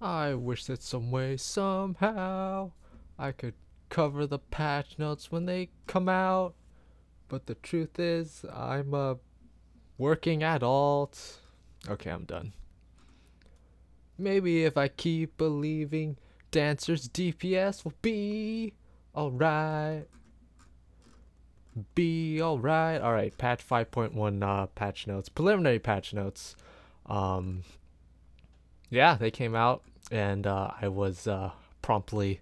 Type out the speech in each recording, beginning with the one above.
I wish that some way, somehow, I could cover the patch notes when they come out. But the truth is, I'm a working adult. Okay, I'm done. Maybe if I keep believing, Dancer's DPS will be alright. Be alright. Alright, patch 5.1 patch notes. Preliminary patch notes. Um, yeah, they came out, and I was promptly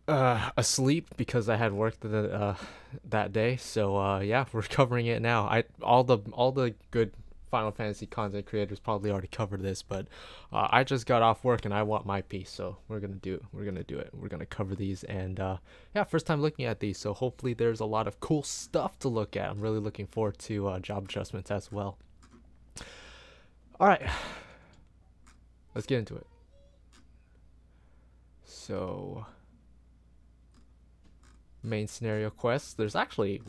asleep because I had work that day. So yeah, we're covering it now. All the good Final Fantasy content creators probably already covered this, but I just got off work and I want my piece, so we're gonna do it. We're gonna cover these, and yeah, first time looking at these, so hopefully there's a lot of cool stuff to look at. I'm really looking forward to job adjustments as well. All right, let's get into it. So main scenario quests. There's actually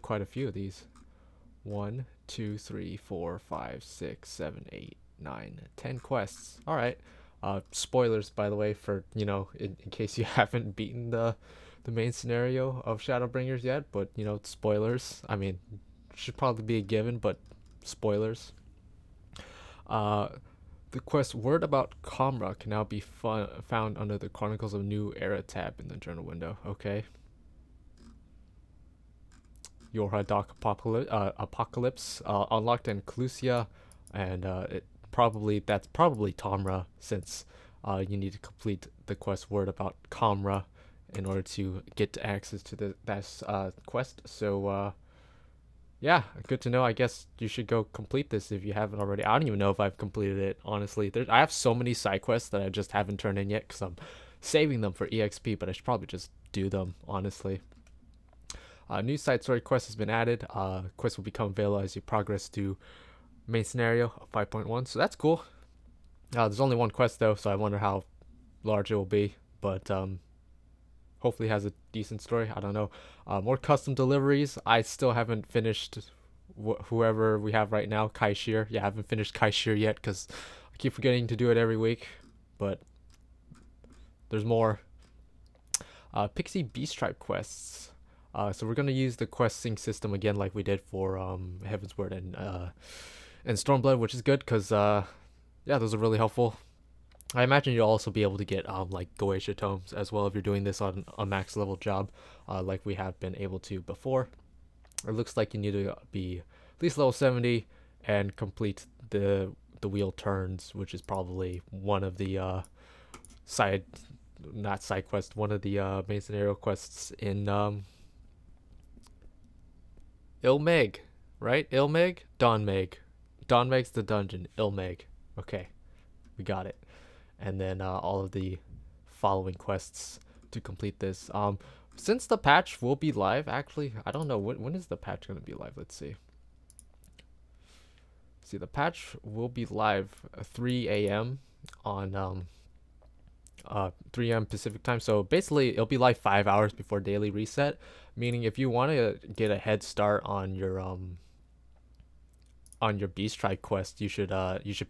quite a few of these. 1, 2, 3, 4, 5, 6, 7, 8, 9, 10 quests. All right. Spoilers, by the way, for in case you haven't beaten the main scenario of Shadowbringers yet. But spoilers. I mean, should probably be a given, but spoilers. The quest "Word About Comra" can now be found under the Chronicles of New Era tab in the journal window. Okay. Yorha Dock Apocalypse unlocked in Clusia, and that's probably Tomra, since you need to complete the quest "Word About Comra" in order to get access to that quest. So yeah, good to know. I guess you should go complete this if you haven't already. I don't even know if I've completed it, honestly. I have so many side quests that I just haven't turned in yet because I'm saving them for EXP, but I should probably just do them, honestly. New side story quest has been added. Quest will become available as you progress through main scenario 5.1, so that's cool. There's only one quest though, so I wonder how large it will be, but hopefully it has a decent story. I don't know. More custom deliveries. I still haven't finished whoever we have right now, Kaishir. Yeah, I haven't finished Kaishir yet because I keep forgetting to do it every week, but there's more. Pixie Beast Tribe quests. So we're gonna use the quest sync system again, like we did for Heavensward and Stormblood, which is good because yeah, those are really helpful. I imagine you'll also be able to get like Goetia tomes as well if you're doing this on a max level job, like we have been able to before. It looks like you need to be at least level 70 and complete the wheel turns, which is probably one of the one of the main scenario quests in Ilmeg, right? Ilmeg? Donmeg. Donmeg's the dungeon. Ilmeg. Okay, we got it. And then all of the following quests to complete this. Since the patch will be live, actually, I don't know, when is the patch going to be live? Let's see. See, the patch will be live 3 a.m. on 3 a.m. Pacific time. So basically, it'll be live 5 hours before daily reset. Meaning, if you want to get a head start on your Beast Tribe quest, you should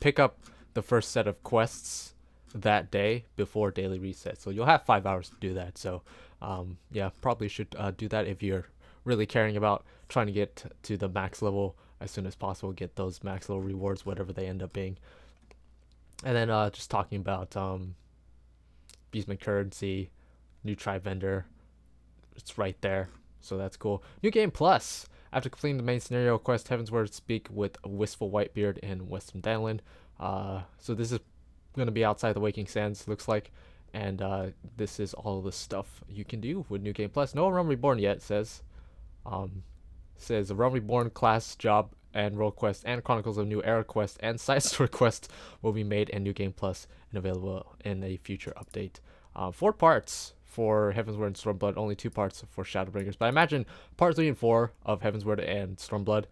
pick up the first set of quests that day before daily reset. So you'll have 5 hours to do that. So yeah, probably should do that if you're really caring about trying to get to the max level as soon as possible. Get those max level rewards, whatever they end up being. And then just talking about Beastman currency, new tribe vendor. It's right there, so that's cool. New game plus. After completing the main scenario quest, Heavensward speak with Wistful Whitebeard in Western Danland. So this is going to be outside the Waking Sands, looks like. And this is all the stuff you can do with New Game Plus. No Realm Reborn yet, says. Says a Realm Reborn class, job, and role quest, and Chronicles of New Era quest, and side story quest will be made in New Game Plus and available in a future update. 4 parts for Heavensward and Stormblood, only 2 parts for Shadowbringers. But I imagine part 3 and 4 of Heavensward and Stormblood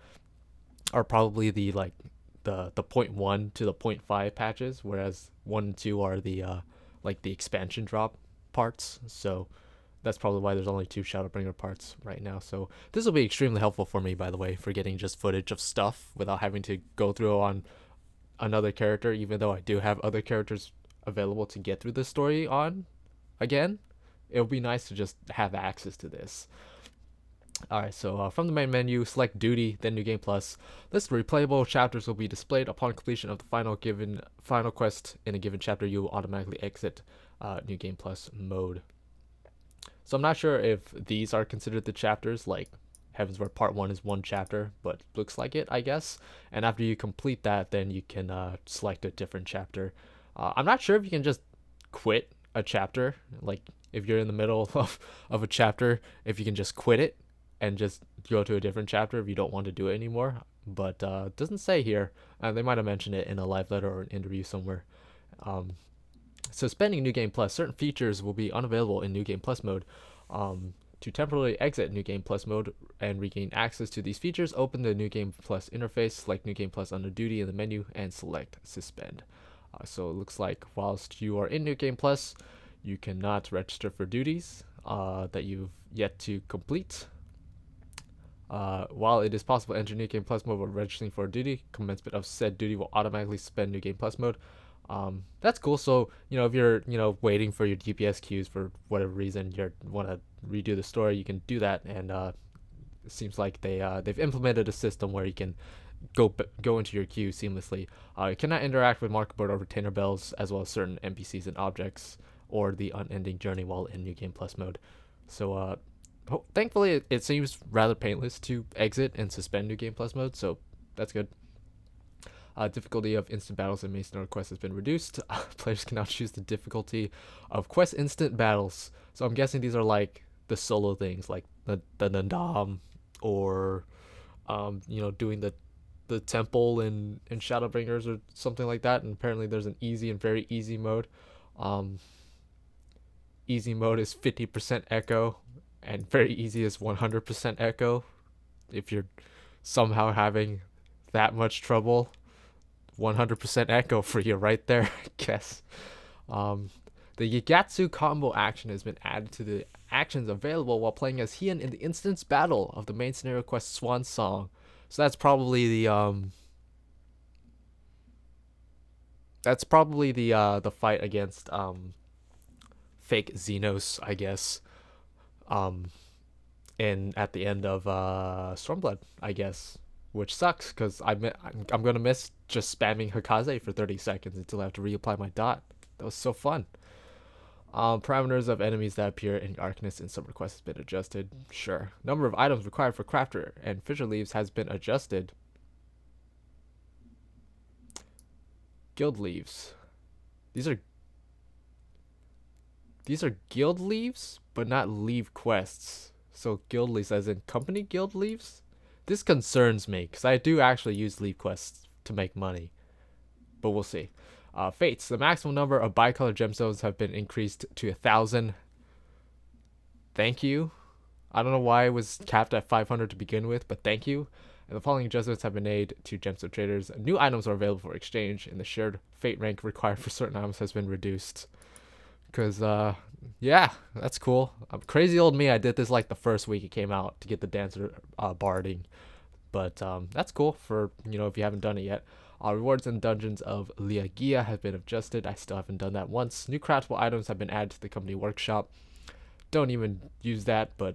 are probably the 0.1 to the 0.5 patches, whereas 1 and 2 are the like the expansion drop parts. So that's probably why there's only 2 Shadowbringer parts right now. So this will be extremely helpful for me, by the way, for getting just footage of stuff without having to go through on another character, even though I do have other characters available to get through the story on again, it would be nice to just have access to this. Alright, so from the main menu, select Duty, then New Game Plus. List of replayable chapters will be displayed upon completion of the final quest in a given chapter. You will automatically exit New Game Plus mode. So I'm not sure if these are considered the chapters, like Heavensward Part 1 is one chapter, but looks like it, I guess. And after you complete that, then you can select a different chapter. I'm not sure if you can just quit a chapter, like if you're in the middle of a chapter, if you can just quit it and just go to a different chapter if you don't want to do it anymore. But it doesn't say here. They might have mentioned it in a live letter or an interview somewhere. Suspending New Game Plus. Certain features will be unavailable in New Game Plus mode. To temporarily exit New Game Plus mode and regain access to these features, open the New Game Plus interface, select New Game Plus under Duty in the menu, and select Suspend. So it looks like whilst you are in New Game Plus, you cannot register for duties that you've yet to complete. While it is possible to enter New Game Plus mode while registering for a duty, commencement of said duty will automatically suspend New Game Plus mode. That's cool. So, if you're, waiting for your DPS queues for whatever reason, you want to redo the story, you can do that. And it seems like they've implemented a system where you can go into your queue seamlessly. You cannot interact with market board or retainer bells, as well as certain NPCs and objects, or the unending journey while in New Game Plus mode. So, thankfully, it seems rather painless to exit and suspend New Game Plus mode, so that's good. Difficulty of instant battles and Mason quests has been reduced. Players can now choose the difficulty of quest instant battles. So I'm guessing these are like the solo things, like the Nandam, or doing the temple in Shadowbringers or something like that. And apparently there's an easy and very easy mode. Easy mode is 50% echo, and very easy is 100% echo. If you're somehow having that much trouble, 100% echo for you right there, I guess. The Yagatsu combo action has been added to the actions available while playing as Heian in the instance battle of the main scenario quest Swan Song. So that's probably the fight against fake Xenos, I guess. And at the end of Stormblood, I guess. Which sucks, because I'm going to miss just spamming Hikaze for 30 seconds until I have to reapply my dot. That was so fun. Parameters of enemies that appear in Arcanist in some requests has been adjusted. Sure. Number of items required for Crafter and Fissure Leaves has been adjusted. Guild Leaves. These are guild leaves, but not leave quests. So guild leaves as in company guild leaves? This concerns me, because I do actually use leave quests to make money. But we'll see. Fates. The maximum number of bicolor gemstones have been increased to 1,000. Thank you. I don't know why it was capped at 500 to begin with, but thank you. And the following adjustments have been made to gemstone traders. New items are available for exchange, and the shared fate rank required for certain items has been reduced. Because, yeah, that's cool. Crazy old me, I did this like the first week it came out to get the dancer barding. But that's cool for, if you haven't done it yet. Rewards and dungeons of Liagia have been adjusted. I still haven't done that once. New craftable items have been added to the company workshop. Don't even use that, but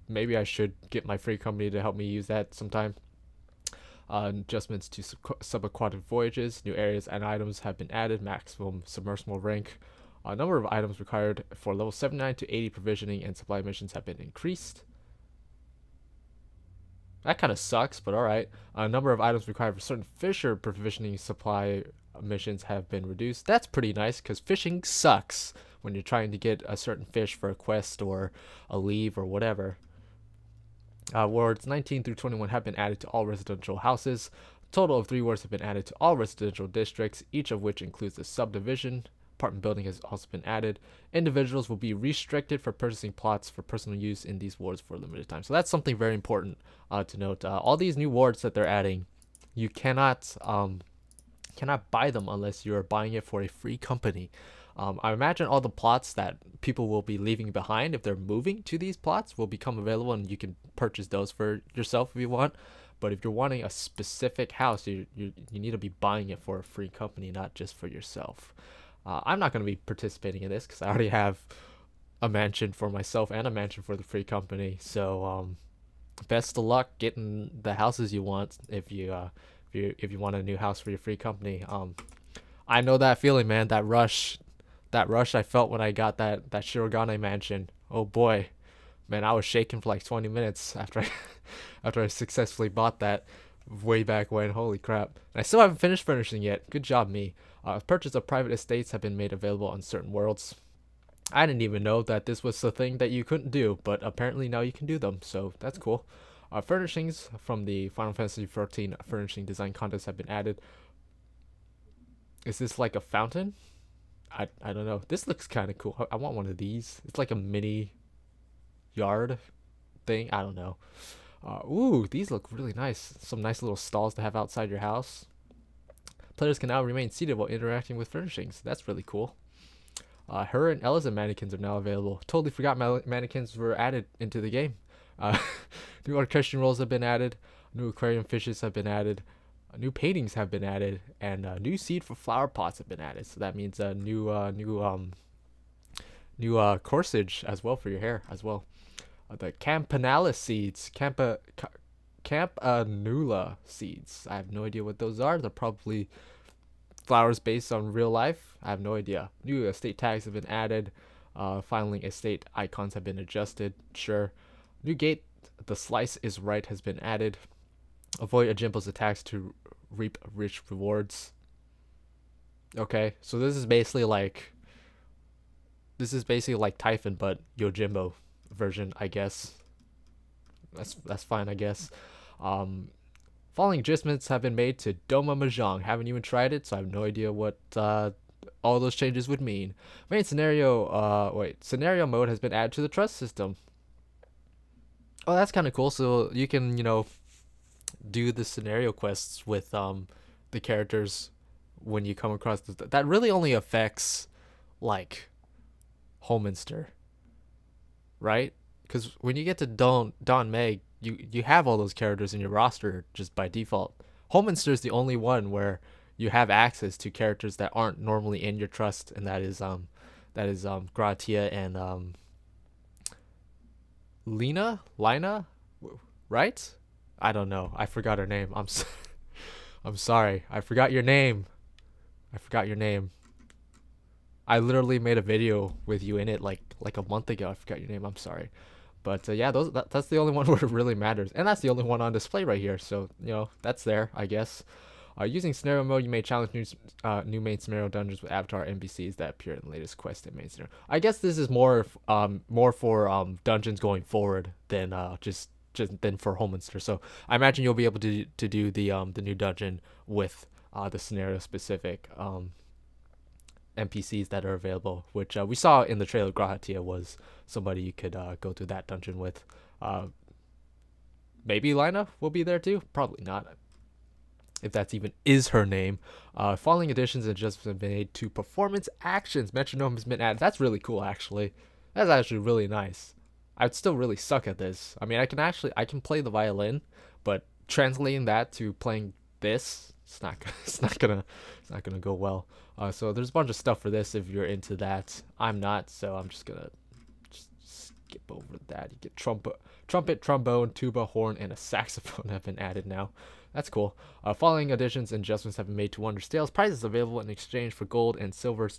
maybe I should get my free company to help me use that sometime. Adjustments to subaquatic voyages. New areas and items have been added. Maximum submersible rank. Number of items required for level 79 to 80 provisioning and supply missions have been increased. That kind of sucks, but alright. Number of items required for certain fisher provisioning supply missions have been reduced. That's pretty nice, because fishing sucks when you're trying to get a certain fish for a quest or a leave or whatever. Wards 19 through 21 have been added to all residential houses. A total of 3 wards have been added to all residential districts, each of which includes a subdivision. Apartment building has also been added. Individuals will be restricted for purchasing plots for personal use in these wards for a limited time. So that's something very important to note. All these new wards that they're adding, you cannot buy them unless you're buying it for a free company. I imagine all the plots that people will be leaving behind if they're moving to these plots will become available, and you can purchase those for yourself if you want. But if you're wanting a specific house, you need to be buying it for a free company, not just for yourself. I'm not going to be participating in this because I already have a mansion for myself and a mansion for the free company. So best of luck getting the houses you want if you want a new house for your free company. I know that feeling, man. That rush I felt when I got that Shirogane mansion. Oh boy, man, I was shaking for like 20 minutes after after I successfully bought that way back when. Holy crap! And I still haven't finished furnishing yet. Good job, me. Purchase of private estates have been made available on certain worlds. I didn't even know that this was the thing that you couldn't do, but apparently now you can do them, so that's cool. Furnishings from the Final Fantasy XIV furnishing design contest have been added. Is this like a fountain? I don't know. This looks kind of cool. I want one of these. It's like a mini yard thing. I don't know. Ooh, these look really nice. Some nice little stalls to have outside your house. Players can now remain seated while interacting with furnishings. That's really cool. Her and Ella's mannequins are now available. Totally forgot mannequins were added into the game. New orchestration rolls have been added. New aquarium fishes have been added. New paintings have been added, and new seed for flower pots have been added. So that means new corsage as well for your hair as well. The campanula seeds, campanula seeds. I have no idea what those are. They're probably flowers based on real life. I have no idea. New estate tags have been added. Finally, estate icons have been adjusted. Sure. New gate, the slice is right, has been added. Avoid Ajimbo's attacks to reap rich rewards. Okay, so this is basically like Typhon, but Yojimbo version, I guess. That's fine, I guess. Following adjustments have been made to Doma Mahjong. Haven't even tried it, so I have no idea what all those changes would mean. Main scenario, scenario mode has been added to the trust system. Oh, that's kind of cool. So you can, do the scenario quests with the characters when you come across that really only affects like Holminster, right? Because when you get to Don Meg, you have all those characters in your roster just by default. Holminster is the only one where you have access to characters that aren't normally in your trust, and that is Gratia and Lina, right? I don't know. I forgot her name. I'm sorry. I forgot your name. I literally made a video with you in it like a month ago. I forgot your name. I'm sorry. But yeah, that's the only one where it really matters, and that's the only one on display right here. So that's there, I guess. Using scenario mode, you may challenge new main scenario dungeons with avatar NPCs that appear in the latest quest in main scenario. I guess this is more for dungeons going forward than just than for Holminster. So I imagine you'll be able to do the new dungeon with the scenario specific NPCs that are available, which we saw in the trailer. Grahatia was somebody you could go through that dungeon with. Maybe Lina will be there too. Probably not, if that's even is her name. Following additions and adjustments have been made to performance actions. Metronome has been added. That's really cool, actually. That's actually really nice. I'd still really suck at this. I mean, I can play the violin, but translating that to playing this, it's not gonna go well. So there's a bunch of stuff for this if you're into that. I'm not, so I'm just gonna skip over that. You get trumpet, trombone, tuba, horn, and a saxophone have been added now. That's cool. Following additions and adjustments have been made to Wondrous Tales. Prices available in exchange for gold and silver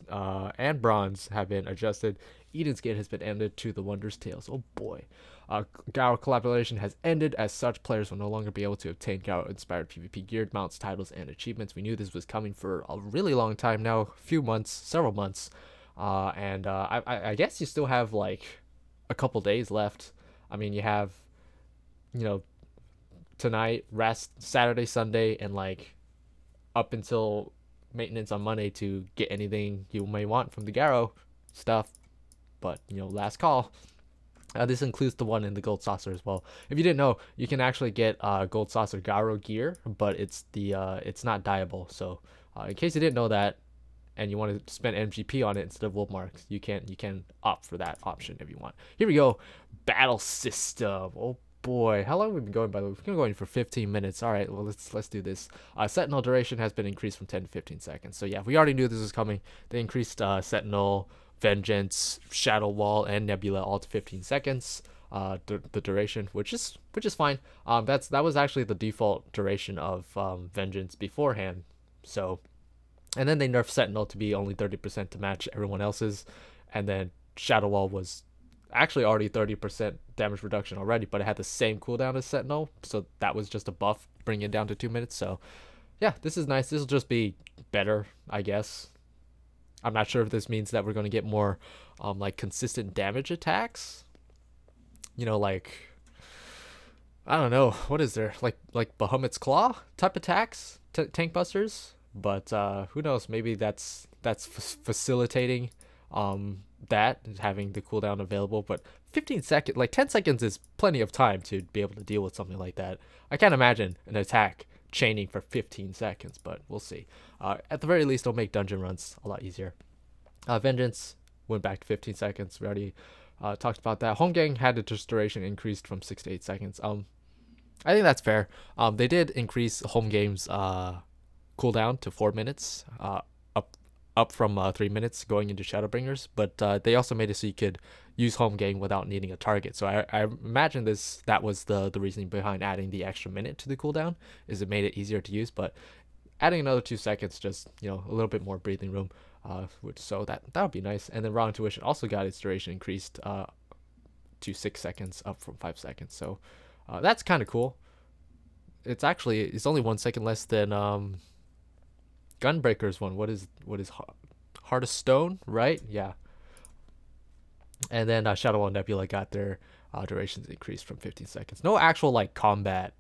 and bronze have been adjusted. Eden's Gate has been ended to the Wondrous Tales. Oh boy. Garo collaboration has ended. As such, players will no longer be able to obtain Garo-inspired PvP gear, mounts, titles, and achievements. We knew this was coming for a really long time now. Several months. I guess you still have like a couple days left. I mean, you have, tonight, rest, Saturday, Sunday, and like up until maintenance on Monday to get anything you may want from the Garo stuff. But last call. This includes the one in the gold saucer as well. If you didn't know, you can actually get gold saucer Garo gear, but it's not dyeable. So in case you didn't know that, and you want to spend MGP on it instead of wolf marks, you can opt for that option if you want. Here we go. Battle system. Oh boy, how long have we been going, by the way? We've been going for 15 minutes. All right, well, let's do this. Sentinel duration has been increased from 10 to 15 seconds. So yeah, we already knew this was coming. They increased Sentinel, Vengeance, Shadow Wall, and Nebula all to 15 seconds. The duration, which is fine. That was actually the default duration of Vengeance beforehand. So, and then they nerfed Sentinel to be only 30% to match everyone else's, and then Shadow Wall was actually already 30% damage reduction already, but it had the same cooldown as Sentinel, so that was just a buff, bringing it down to 2 minutes. So yeah, this is nice. This will just be better, I guess. I'm not sure if this means that we're going to get more like consistent damage attacks, you know, like, I don't know, what is there, like Bahamut's Claw type attacks, tank busters, but who knows, maybe that's facilitating that, having the cooldown available. But 15 seconds, like 10 seconds is plenty of time to be able to deal with something like that. I can't imagine an attack chaining for 15 seconds, but we'll see. At the very least, it'll make dungeon runs a lot easier. Vengeance went back to 15 seconds. We already talked about that. Home Gang had its duration increased from 6 to 8 seconds. I think that's fair. They did increase Home Game's cooldown to 4 minutes, up from 3 minutes going into Shadowbringers, but they also made it so you could use Home Game without needing a target. So I imagine that was the reasoning behind adding the extra minute to the cooldown, is it made it easier to use. But adding another 2 seconds, just, you know, a little bit more breathing room, so that would be nice. And then Raw Intuition also got its duration increased to 6 seconds, up from 5 seconds. So that's kind of cool. It's only 1 second less than Gunbreaker's one. What is Heart of Stone, right? Yeah. And then Shadow Wall and Nebula got their durations increased from 15 seconds. No actual like combat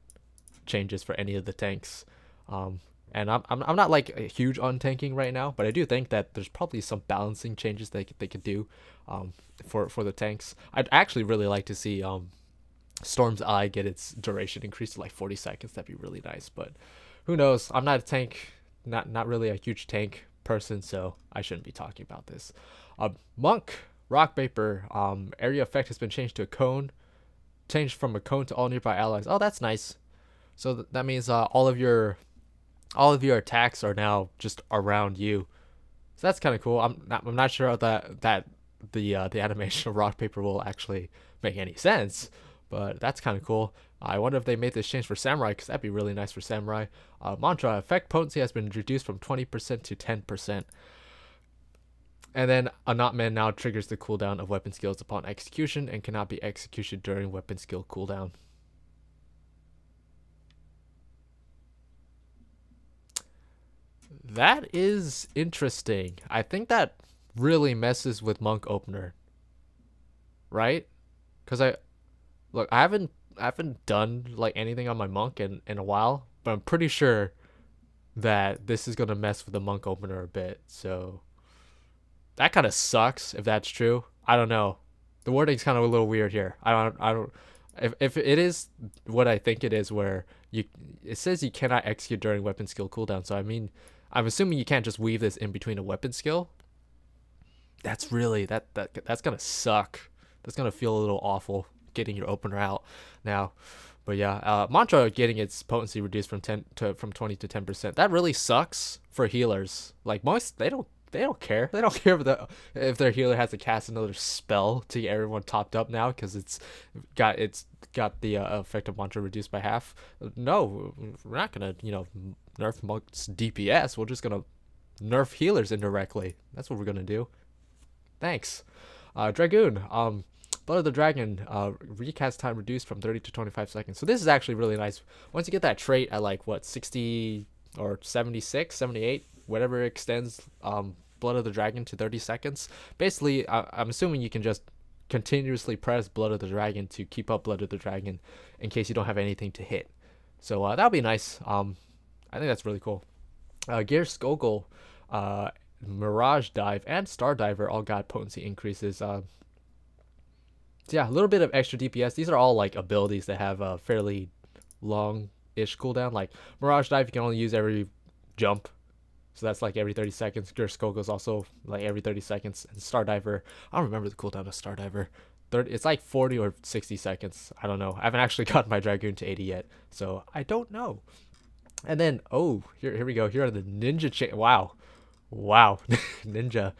changes for any of the tanks. And I'm not like a huge on tanking right now, but I do think that there's probably some balancing changes they could do for the tanks. I'd actually really like to see Storm's Eye get its duration increased to like 40 seconds. That'd be really nice, but who knows? I'm not a tank, not really a huge tank person, so I shouldn't be talking about this. Monk Rock Vapor area effect has been changed to a cone. Changed from a cone to all nearby allies. Oh, that's nice. So that means all of your attacks are now just around you. So that's kind of cool. I'm not sure that the animation of Rock Paper will actually make any sense, but that's kind of cool. I wonder if they made this change for Samurai, because that'd be really nice for Samurai. Mantra effect potency has been reduced from 20% to 10%. And then a Knotman now triggers the cooldown of weapon skills upon execution and cannot be executed during weapon skill cooldown. That is interesting. I think that really messes with Monk Opener, right? Because I haven't done like anything on my Monk in a while, but I'm pretty sure that this is gonna mess with the Monk Opener a bit. So that kind of sucks if that's true. I don't know. The wording's kind of a little weird here. I don't. If it is what I think it is, where it says you cannot execute during weapon skill cooldown. So I mean, I'm assuming you can't just weave this in between a weapon skill. That's really that's gonna suck. That's gonna feel a little awful getting your opener out now. But yeah, Mantra getting its potency reduced from 20 to 10%. That really sucks for healers. Like most, they don't care. They don't care if their healer has to cast another spell to get everyone topped up now, because it's got the effect of Mantra reduced by half. No, we're not gonna nerf Monk's DPS. We're just gonna nerf healers indirectly. That's what we're gonna do. Thanks. Dragoon. Blood of the Dragon, recast time reduced from 30 to 25 seconds. So this is actually really nice. Once you get that trait at like what, 60 or 76, 78, whatever extends Blood of the Dragon to 30 seconds. Basically, I'm assuming you can just continuously press Blood of the Dragon to keep up Blood of the Dragon in case you don't have anything to hit. So that'll be nice. I think that's really cool. Gear Skogul, Mirage Dive, and Star Diver all got potency increases. Yeah, a little bit of extra DPS. These are all like abilities that have a fairly long-ish cooldown. Like Mirage Dive, you can only use every jump, so that's like every 30 seconds. Gear Skogul is also like every 30 seconds. And Star Diver, I don't remember the cooldown of Star Diver. 30, it's like 40 or 60 seconds. I don't know. I haven't actually gotten my Dragoon to 80 yet, so I don't know. And then, oh, here we go. Here are the ninja wow. Wow. Ninja.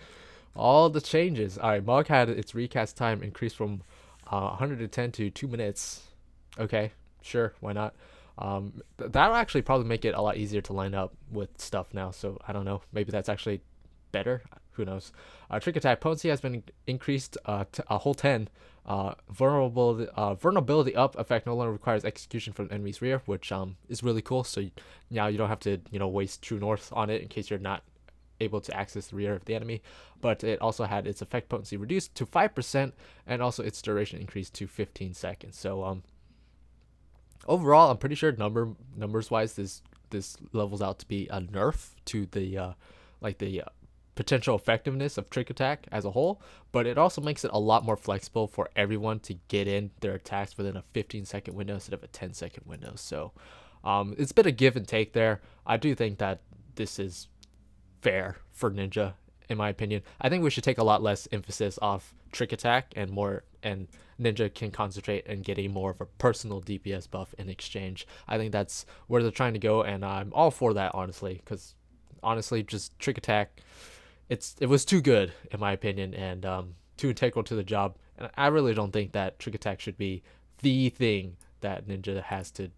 All the changes. All right, Mog had its recast time increased from 110 to 2 minutes. Okay, sure, why not? That'll actually probably make it a lot easier to line up with stuff now, so I don't know. Maybe that's actually better. Who knows? Trick attack potency has been increased to a whole 10. Vulnerability up effect no longer requires execution from the enemy's rear, which is really cool. So now you don't have to waste True North on it in case you're not able to access the rear of the enemy. But it also had its effect potency reduced to 5%, and also its duration increased to 15 seconds. So overall, I'm pretty sure numbers wise, this levels out to be a nerf to the potential effectiveness of trick attack as a whole, but it also makes it a lot more flexible for everyone to get in their attacks within a 15-second window instead of a 10-second window. So it's been a give and take there. I do think that this is fair for Ninja, in my opinion. I think we should take a lot less emphasis off trick attack and Ninja can concentrate and get a more of a personal DPS buff in exchange. I think that's where they're trying to go, and I'm all for that, honestly, because honestly, just trick attack, it was too good in my opinion, and too integral to the job. And I really don't think that trick attack should be the thing that Ninja has to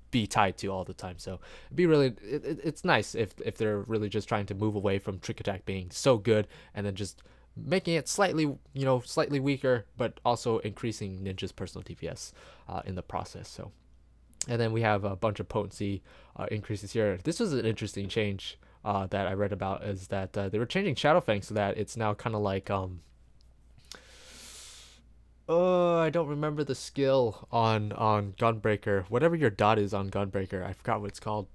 be tied to all the time. So it's nice if they're really just trying to move away from trick attack being so good and then just making it slightly weaker, but also increasing Ninja's personal DPS in the process. So, and then we have a bunch of potency increases here. This was an interesting change that I read about, is that they were changing Shadowfang so that it's now kind of like I don't remember the skill on Gunbreaker. Whatever your dot is on Gunbreaker, I forgot what it's called.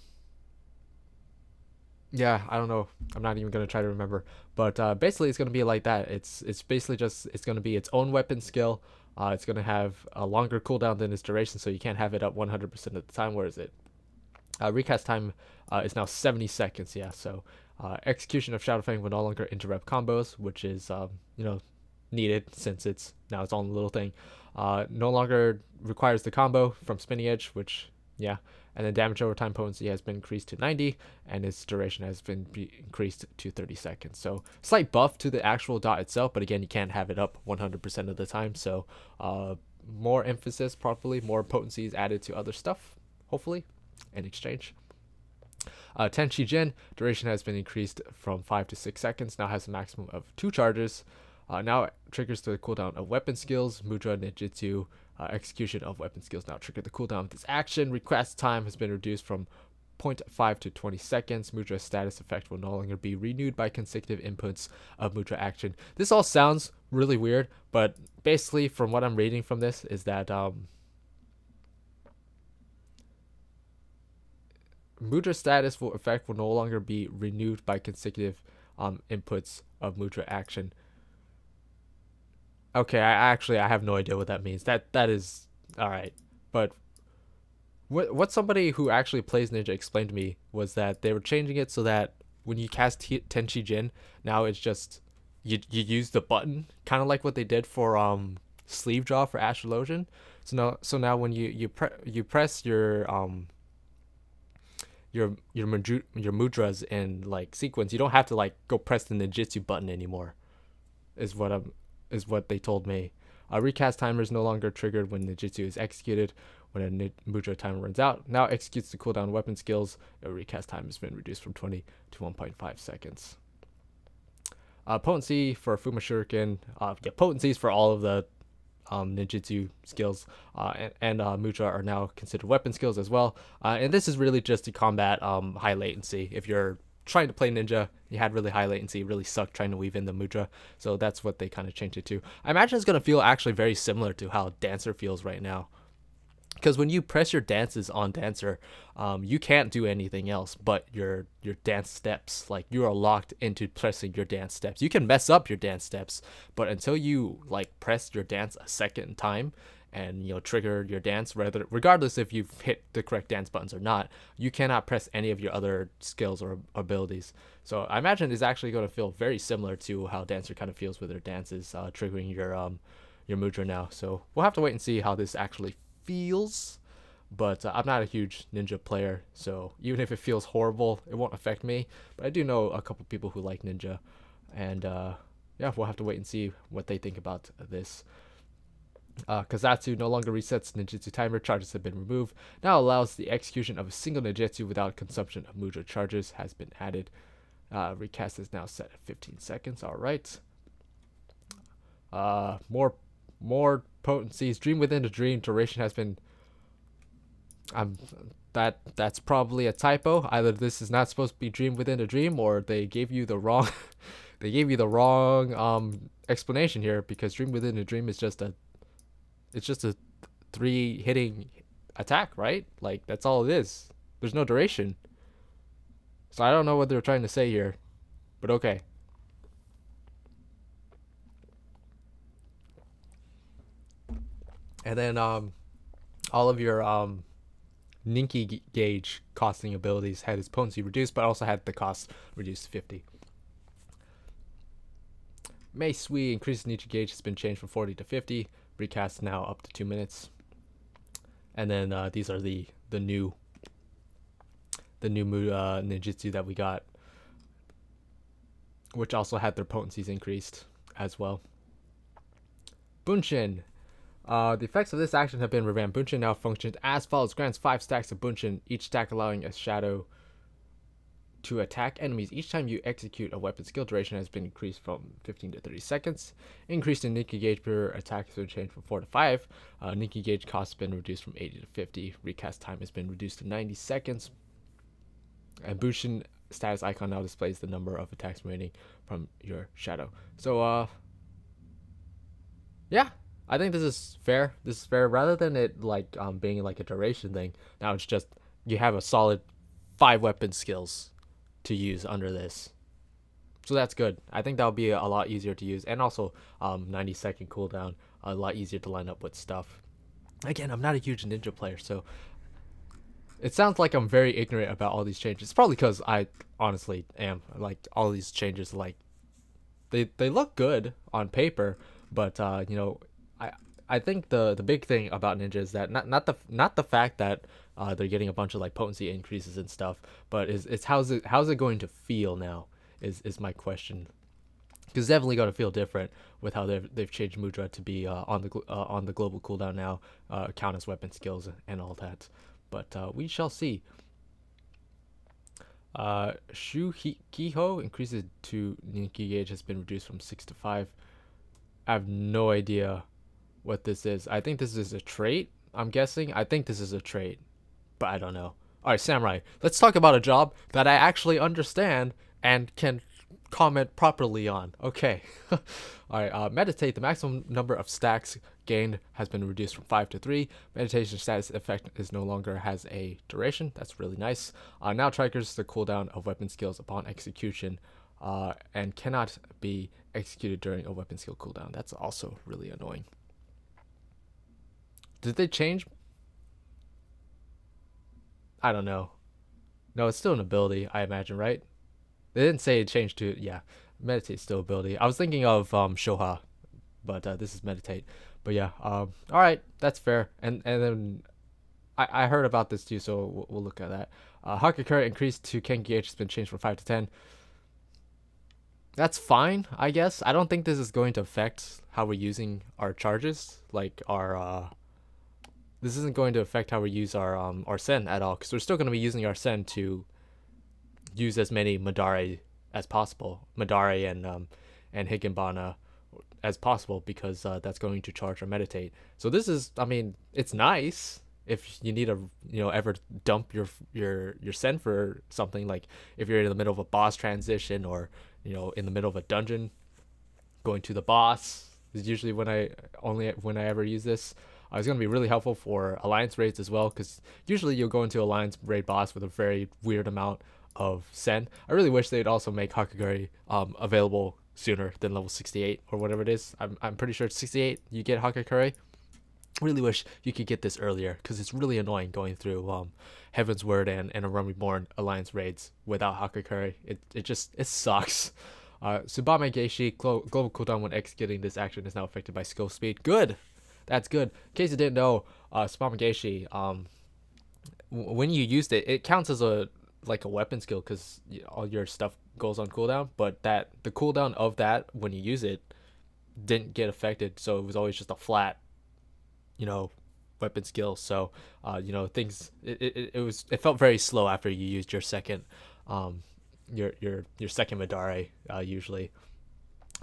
Yeah, I don't know. I'm not even gonna try to remember. But basically, it's gonna be like that. It's basically just it's gonna be its own weapon skill. It's gonna have a longer cooldown than its duration, so you can't have it up 100% of the time. Whereas it recast time is now 70 seconds. Yeah, so execution of Shadowfang will no longer interrupt combos, which is needed since it's its own little thing. No longer requires the combo from Spinning Edge, which yeah. And then damage over time potency has been increased to 90, and its duration has been increased to 30 seconds. So slight buff to the actual dot itself, but again, you can't have it up 100% of the time. So more emphasis, probably more potencies added to other stuff, hopefully, in exchange. Tenchi Jin, duration has been increased from 5 to 6 seconds, now has a maximum of 2 charges. Now it triggers the cooldown of weapon skills, Mudra, Ninjutsu. Execution of weapon skills now trigger the cooldown of this action. Request time has been reduced from 0.5 to 20 seconds. Mudra status effect will no longer be renewed by consecutive inputs of Mudra action. This all sounds really weird, but basically from what I'm reading from this is that Mudra status effect will no longer be renewed by consecutive inputs of Mudra action. Okay, I have no idea what that means. That is all right, but what somebody who actually plays Ninja explained to me was that they were changing it so that when you cast Tenchi Jin, now it's just you use the button, kind of like what they did for sleeve draw for Astrologian. So now when you press your mudras in like sequence, you don't have to like go press the ninjutsu button anymore. Is what they told me. Recast timer is no longer triggered when ninjutsu is executed. When a mudra timer runs out, now executes the cooldown weapon skills. A recast time has been reduced from 20 to 1.5 seconds. Potency for Fuma Shuriken. Potencies for all of the ninjutsu skills and mudra are now considered weapon skills as well. And this is really just to combat high latency. If you're trying to play Ninja, you had really high latency, it really sucked trying to weave in the mudra, so that's what they kind of changed it to. I imagine it's going to feel actually very similar to how Dancer feels right now, because when you press your dances on Dancer, you can't do anything else but your dance steps. Like, you are locked into pressing your dance steps. You can mess up your dance steps, but until you like press your dance a second time and trigger your dance, regardless if you've hit the correct dance buttons or not. You cannot press any of your other skills or abilities. So I imagine it's actually going to feel very similar to how Dancer kind of feels with her dances, triggering your mudra now. So we'll have to wait and see how this actually feels. But I'm not a huge ninja player, so even if it feels horrible, it won't affect me. But I do know a couple people who like ninja, and yeah, we'll have to wait and see what they think about this. Kazatsu no longer resets ninjutsu timer. Charges have been removed. Now allows the execution of a single ninjutsu without consumption of mudra charges has been added. Recast is now set at 15 seconds. All right. More potencies. Dream within a dream. Duration has been. That's probably a typo. Either this is not supposed to be dream within a dream, or they gave you the wrong. They gave you the wrong explanation here, because dream within a dream is just a. It's just a 3 hitting attack, right? Like, that's all it is. There's no duration. So I don't know what they're trying to say here, but okay. And then all of your Ninki gauge costing abilities had its potency reduced, but also had the cost reduced to 50. Mei Sui increased Ninja gauge has been changed from 40 to 50. Recast now up to 2 minutes. And then these are the new ninjutsu that we got, which also had their potencies increased as well. Bunshin. The effects of this action have been revamped. Bunshin now functions as follows: grants 5 stacks of Bunshin, each stack allowing a shadow to attack enemies. Each time you execute a weapon, skill duration has been increased from 15 to 30 seconds. Increased in Ninki gauge per attack has been changed from 4 to 5. Ninki gauge cost has been reduced from 80 to 50. Recast time has been reduced to 90 seconds. And Bunshin status icon now displays the number of attacks remaining from your shadow. So yeah, I think this is fair. This is fair, rather than it like being like a duration thing. Now it's just you have a solid 5 weapon skills to use under this, so that's good. I think that'll be a lot easier to use, and also 90-second cooldown, a lot easier to line up with stuff. Again, I'm not a huge ninja player, so it sounds like I'm very ignorant about all these changes. It's probably because I honestly am. Like, all these changes, like they look good on paper, but I think the big thing about ninja is that not the fact that they're getting a bunch of like potency increases and stuff, but it's how's it going to feel now is my question. Because it's definitely going to feel different with how they've changed mudra to be on the global cooldown now, count as weapon skills and all that. But we shall see. Shukiho increases to Ninki gauge has been reduced from 6 to 5. I have no idea what this is. I think this is a trait, I'm guessing. I think this is a trait, but I don't know. Alright, Samurai, let's talk about a job that I actually understand and can comment properly on. Okay. Alright, meditate. The maximum number of stacks gained has been reduced from 5 to 3. Meditation status effect is no longer has a duration. That's really nice. Now triggers the cooldown of weapon skills upon execution, and cannot be executed during a weapon skill cooldown. That's also really annoying. Did they change? I don't know. No, it's still an ability, I imagine, right? They didn't say it changed to, yeah, meditate still ability. I was thinking of Shoha, but this is meditate. But yeah, all right, that's fair. And then I heard about this too, so we'll look at that. Hakakura increased to Kenki H has been changed from 5 to 10. That's fine, I guess. I don't think this is going to affect how we're using our charges, like our this isn't going to affect how we use our sen at all, because we're still going to be using our sen to use as many Madare as possible, Madare and Higenbana as possible, because that's going to charge or meditate. So this is, I mean, it's nice if you need to ever dump your sen for something, like if you're in the middle of a boss transition, or in the middle of a dungeon going to the boss is usually when I ever use this. It's going to be really helpful for alliance raids as well, because usually you'll go into alliance raid boss with a very weird amount of sen. I really wish they'd also make Hakaguri available sooner than level 68 or whatever it is. I'm pretty sure it's 68 you get Hakakuri. Really wish you could get this earlier, because it's really annoying going through Heaven's Word and a Realm Reborn Alliance raids without Hakakuri. It sucks. Tsubame Geishi, global cooldown when executing this action is now affected by skill speed. Good! That's good. In case you didn't know, Tsubame Geishi, when you used it, it counts as a weapon skill, because all your stuff goes on cooldown, but the cooldown of that when you use it didn't get affected, so it was always just a flat, weapon skill. So things, it felt very slow after you used your second your second Madare usually.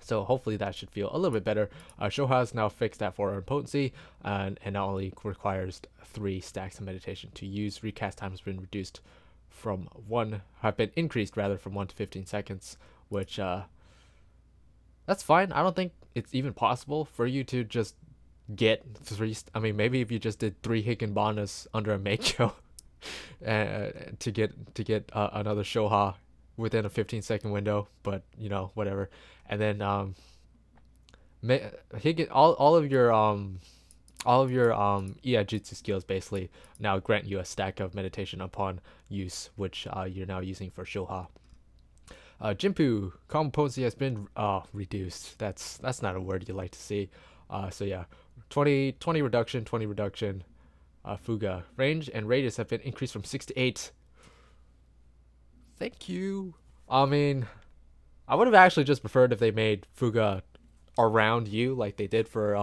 So hopefully that should feel a little bit better. Shoha has now fixed that 400 potency, and not only requires 3 stacks of meditation to use. Recast time has been reduced from 1, have been increased rather, from 1 to 15 seconds, which that's fine. I don't think it's even possible for you to just get 3. I mean, maybe if you just did 3 Hikenbanas under a Meikyo to get another Shoha within a 15-second window, but whatever. And then all of your Iaijutsu skills basically now grant you a stack of meditation upon use, which you're now using for Shoha. Jinpu combo potency has been reduced. That's not a word you like to see. So yeah, 20 reduction, 20 reduction. Fuga range and radius have been increased from 6 to 8. Thank you. I mean, I would have actually just preferred if they made Fuga around you like they did for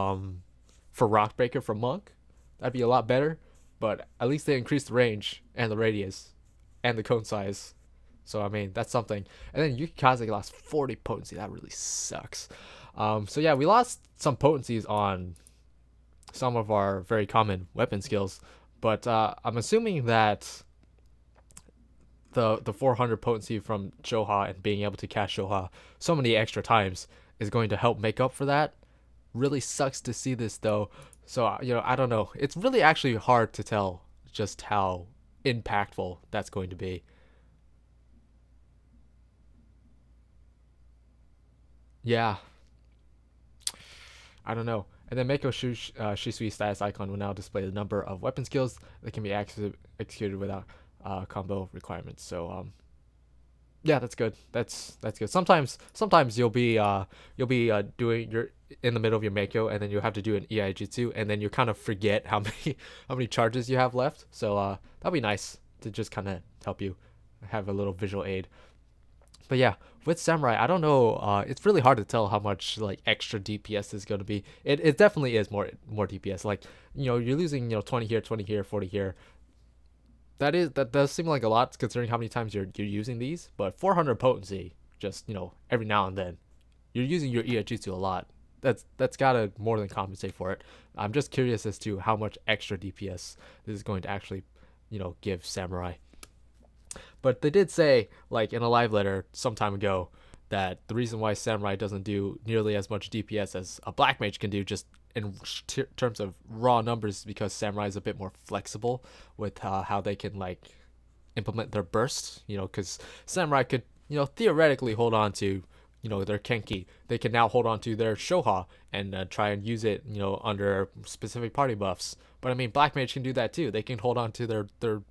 Rockbreaker from Monk. That'd be a lot better. But at least they increased the range and the radius and the cone size. So I mean, that's something. And then Yukikaze lost 40 potency. That really sucks. So yeah, we lost some potencies on some of our very common weapon skills, but I'm assuming that the 400 potency from Shoha and being able to cast Shoha so many extra times is going to help make up for that. Really sucks to see this though. So I don't know. It's really actually hard to tell just how impactful that's going to be. Yeah, I don't know. And then Meiko Shisui status icon will now display the number of weapon skills that can be executed without combo requirements. So yeah, that's good. That's good. Sometimes you'll be doing your in the middle of your Meiko, and then you'll have to do an Iaijutsu, and then you kind of forget how many charges you have left. So that'll be nice to just kind of help you have a little visual aid. But yeah, with Samurai, I don't know. It's really hard to tell how much extra DPS is going to be. It definitely is more DPS. You're losing 20 here, 20 here, 40 here. That does seem like a lot considering how many times you're using these. But 400 potency, just every now and then, you're using your Iaijutsu a lot. That's gotta more than compensate for it. I'm just curious as to how much extra DPS this is going to actually give Samurai. But they did say, in a live letter some time ago, that the reason why Samurai doesn't do nearly as much DPS as a Black Mage can do, just in terms of raw numbers, is because Samurai is a bit more flexible with how they can implement their bursts. Because Samurai could theoretically hold on to their Kenki. They can now hold on to their Shoha and try and use it under specific party buffs. But I mean, Black Mage can do that too. They can hold on to their the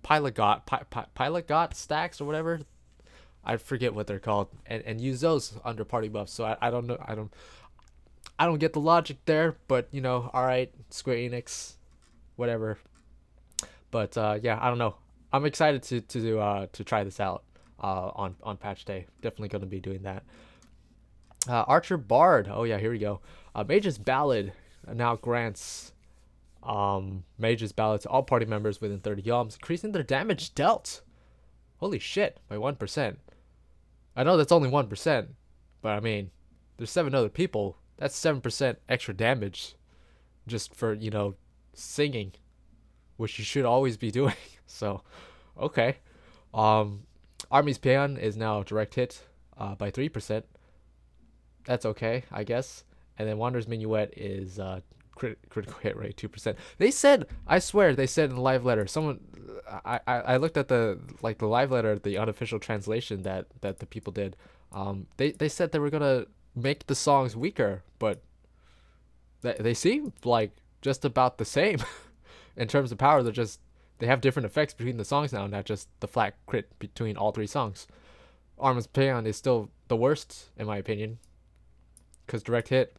pilot got stacks or whatever, I forget what they're called, and use those under party buffs. So I don't know, I don't get the logic there, but all right, Square Enix, whatever. But yeah, I don't know. I'm excited to try this out on patch day. Definitely going to be doing that. Archer Bard. Oh yeah, here we go. Mage's Ballad now grants Mage's Ballad to all party members within 30 yalms, increasing their damage dealt. Holy shit, by 1%. I know that's only 1%, but I mean, there's 7 other people. That's 7% extra damage just for, singing, which you should always be doing. So, okay. Army's Paeon is now direct hit by 3%. That's okay, I guess. And then Wanderer's Minuet is critical hit rate 2%. They said, I swear, they said in the live letter. Someone, I looked at the live letter, the unofficial translation that the people did. They said they were gonna make the songs weaker, but they seem like just about the same in terms of power. They have different effects between the songs now, not just the flat crit between all three songs. Armor's Payon is still the worst in my opinion, because direct hit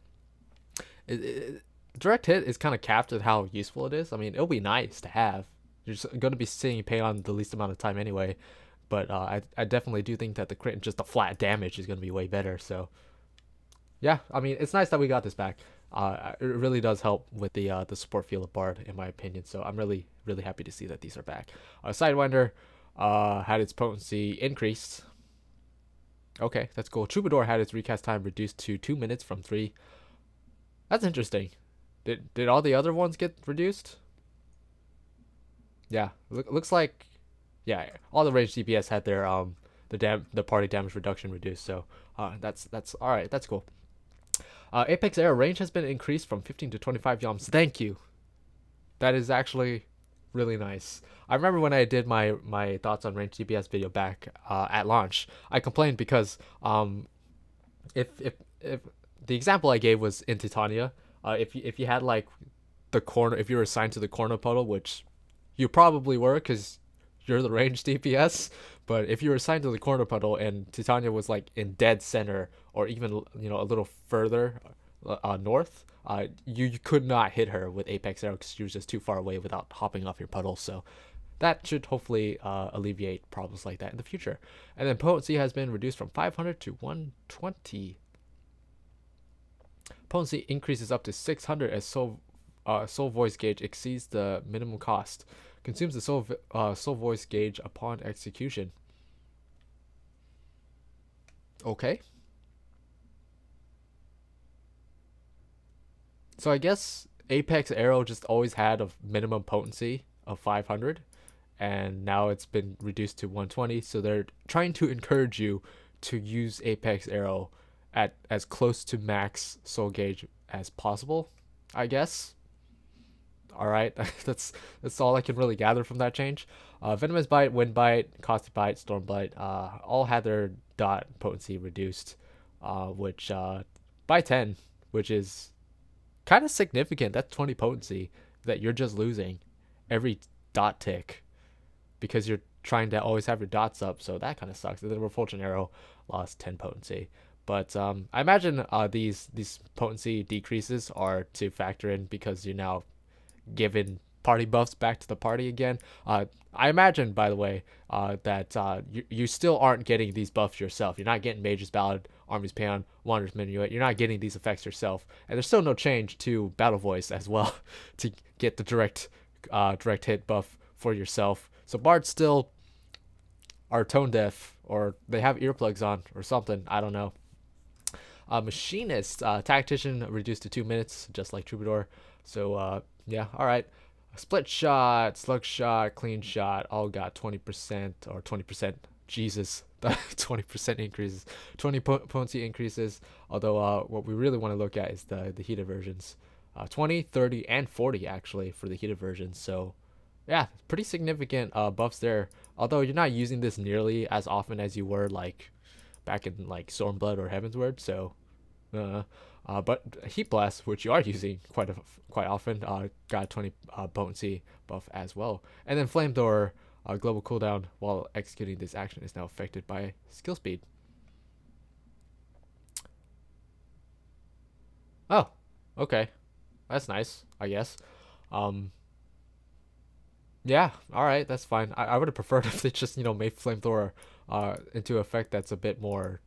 is kind of capped at how useful it is. I mean, it'll be nice to have. You're just going to be seeing Payon the least amount of time anyway, but I definitely do think that the crit and just the flat damage is going to be way better. So yeah, I mean, it's nice that we got this back. It really does help with the support feel of Bard, in my opinion. So I'm really happy to see that these are back. Sidewinder had its potency increased. Okay, that's cool. Troubadour had its recast time reduced to 2 minutes from 3. That's interesting. Did all the other ones get reduced? Yeah, looks like, yeah, all the range DPS had their the party damage reduction reduced. So that's all right. That's cool. Apex arrow range has been increased from 15 to 25 yalms. Thank you. That is actually really nice. I remember when I did my thoughts on range DPS video back at launch, I complained because if the example I gave was in Titania, if you had like the corner, if you were assigned to the corner puddle, which you probably were because you're the range DPS, but if you were assigned to the corner puddle and Titania was like in dead center or even, you know, a little further north, you could not hit her with Apex Arrow because she was just too far away without hopping off your puddle. So that should hopefully alleviate problems like that in the future. And then potency has been reduced from 500 to 120. Potency increases up to 600 as soul voice gauge exceeds the minimum cost. Consumes the soul voice gauge upon execution. Okay. So I guess Apex Arrow just always had a minimum potency of 500, and now it's been reduced to 120. So they're trying to encourage you to use Apex Arrow at as close to max soul gauge as possible, I guess. All right, that's all I can really gather from that change. Venomous Bite, Wind Bite, Caustic Bite, Storm Bite, all had their dot potency reduced, which by 10, which is kind of significant. That's 20 potency that you're just losing every dot tick because you're trying to always have your dots up. So that kind of sucks. And then Refulgent Arrow lost 10 potency. But I imagine these potency decreases are to factor in because you're now given party buffs back to the party again. I imagine, by the way, that you still aren't getting these buffs yourself. You're not getting Mage's Ballad, Army's Payon, Wanderer's Minuet. You're not getting these effects yourself. And there's still no change to Battle Voice as well to get the direct hit buff for yourself. So bards still are tone deaf, or they have earplugs on or something. I don't know. Machinist, Tactician reduced to 2 minutes, just like Troubadour. So yeah, all right. Split Shot, Slug Shot, Clean Shot, all got 20% or 20%. Jesus, 20% increases, 20 potency increases. Although what we really want to look at is the heated versions, 20, 30, and 40 actually for the heated versions. So yeah, pretty significant buffs there. Although you're not using this nearly as often as you were like back in like Stormblood or Heavensward. So but Heat Blast, which you are using quite often, got 20 potency buff as well. And then Flamethrower, global cooldown while executing this action is now affected by skill speed. Oh, okay, that's nice, I guess. Yeah, all right, that's fine. I would have preferred if they just, you know, made Flamethrower into effect that's a bit more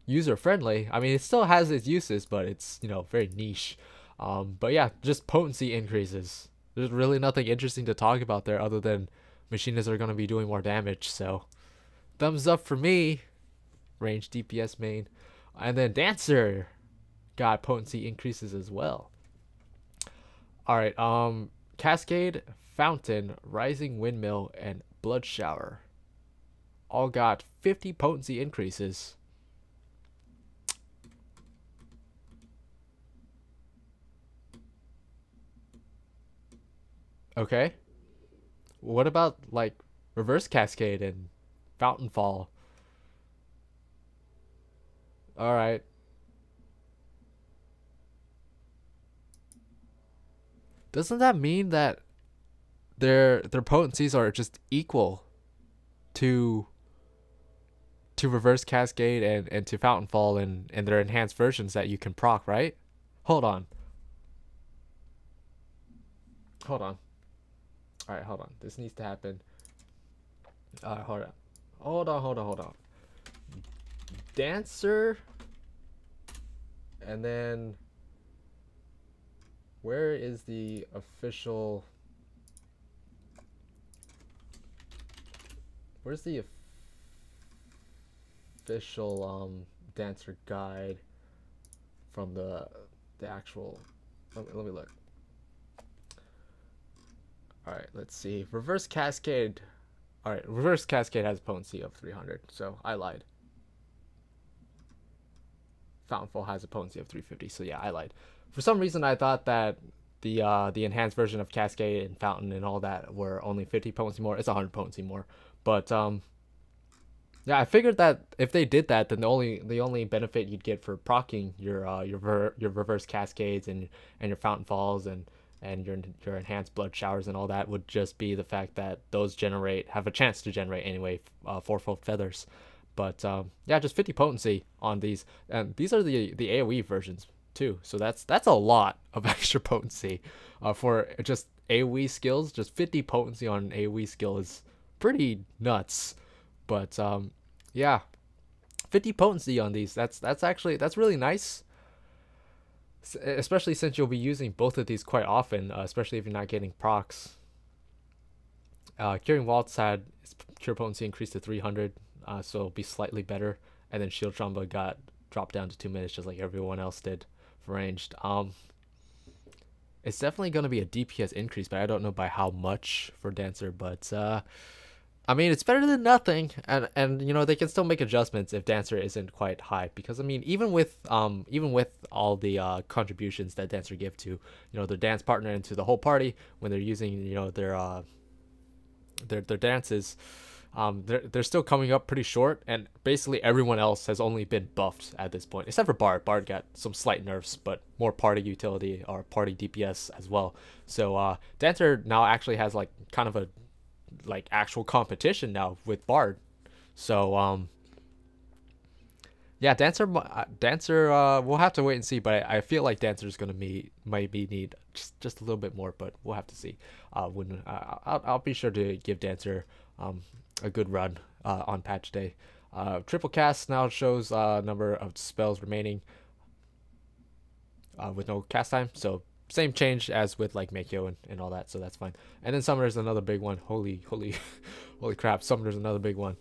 user friendly. I mean, it still has its uses, but it's, you know, very niche. But yeah, just potency increases. There's really nothing interesting to talk about there other than machinists are going to be doing more damage. So thumbs up for me, range DPS main. And then Dancer got potency increases as well. All right, Cascade, Fountain, Rising Windmill, and Blood Shower all got 50 potency increases. Okay. What about like Reverse Cascade and Fountain Fall? All right. doesn't that mean that their potencies are just equal to Reverse Cascade and to Fountain Fall and their enhanced versions that you can proc, right? Hold on. Hold on. Alright, hold on. This needs to happen. Hold on. Hold on. Dancer. And then where is the official... Where's the official dancer guide from the actual... Let me look. Alright, let's see. Reverse Cascade. Alright, Reverse Cascade has a potency of 300, so I lied. Fountainfall has a potency of 350, so yeah, I lied. For some reason, I thought that the enhanced version of Cascade and Fountain and all that were only 50 potency more. It's 100 potency more. But yeah, I figured that if they did that, then the only benefit you'd get for proccing your Reverse Cascades and your Fountain Falls and your enhanced blood showers and all that would just be the fact that those have a chance to generate anyway fourfold feathers. But yeah, just 50 potency on these, and these are the AoE versions too. So that's a lot of extra potency for just AoE skills. Just 50 potency on an AoE skill is pretty nuts. But yeah, 50 potency on these. That's really nice. Especially since you'll be using both of these quite often, especially if you're not getting procs. Curing Waltz had its cure potency increased to 300, so it'll be slightly better. And then Shield Trumba got dropped down to 2 minutes, just like everyone else did for ranged. It's definitely going to be a DPS increase, but I don't know by how much for Dancer. But I mean, it's better than nothing, and you know, they can still make adjustments if Dancer isn't quite high, because I mean, even with all the contributions that Dancer give to, you know, their dance partner and to the whole party when they're using, you know, their dances, they're still coming up pretty short, and basically everyone else has only been buffed at this point, except for Bard. Bard got some slight nerfs, but more party utility or party DPS as well. So Dancer now actually has like kind of a actual competition now with Bard. So yeah, Dancer we'll have to wait and see, but I feel like Dancer's gonna maybe need just a little bit more, but we'll have to see. When I'll be sure to give Dancer a good run on patch day. Triple cast now shows number of spells remaining with no cast time, so same change as with like Meikyo and all that, so that's fine. And then Summoner's another big one. Holy crap, Summoner's another big one.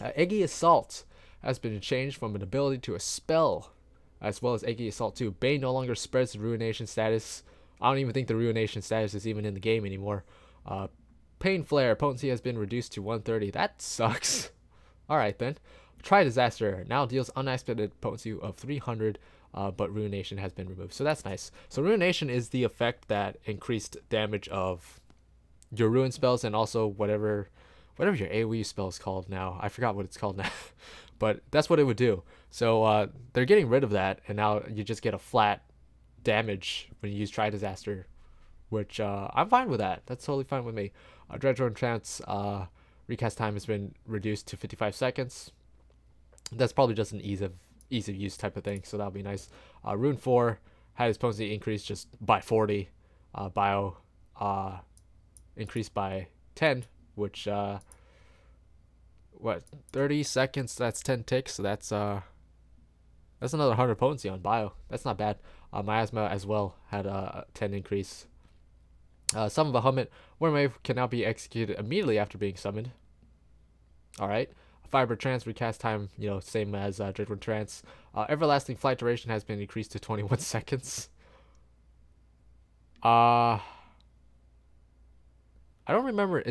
Eggy Assault has been changed from an ability to a spell, as well as Eggy Assault 2. Bane no longer spreads the Ruination status. I don't even think the Ruination status is even in the game anymore. Pain Flare potency has been reduced to 130. That sucks. Alright then. Try Disaster now deals unexpected potency of 300. But Ruination has been removed, so that's nice. So Ruination is the effect that increased damage of your Ruin spells and also whatever your AoE spell is called now. I forgot what it's called now, but that's what it would do. So they're getting rid of that, and now you just get a flat damage when you use Try Disaster, which I'm fine with that. That's totally fine with me. Dreadrone Trance recast time has been reduced to 55 seconds. That's probably just an ease of use type of thing, so that'll be nice. Rune 4 had his potency increased just by 40. Bio increased by 10, which 30 seconds, that's 10 ticks, so that's another 100 potency on Bio. That's not bad. Miasma as well had a 10 increase. Summon Bahamut, Wormwave can now be executed immediately after being summoned. Alright. Fiber Trance recast time, you know, same as Dreadrone Trance. Everlasting Flight duration has been increased to 21 seconds. I don't remember.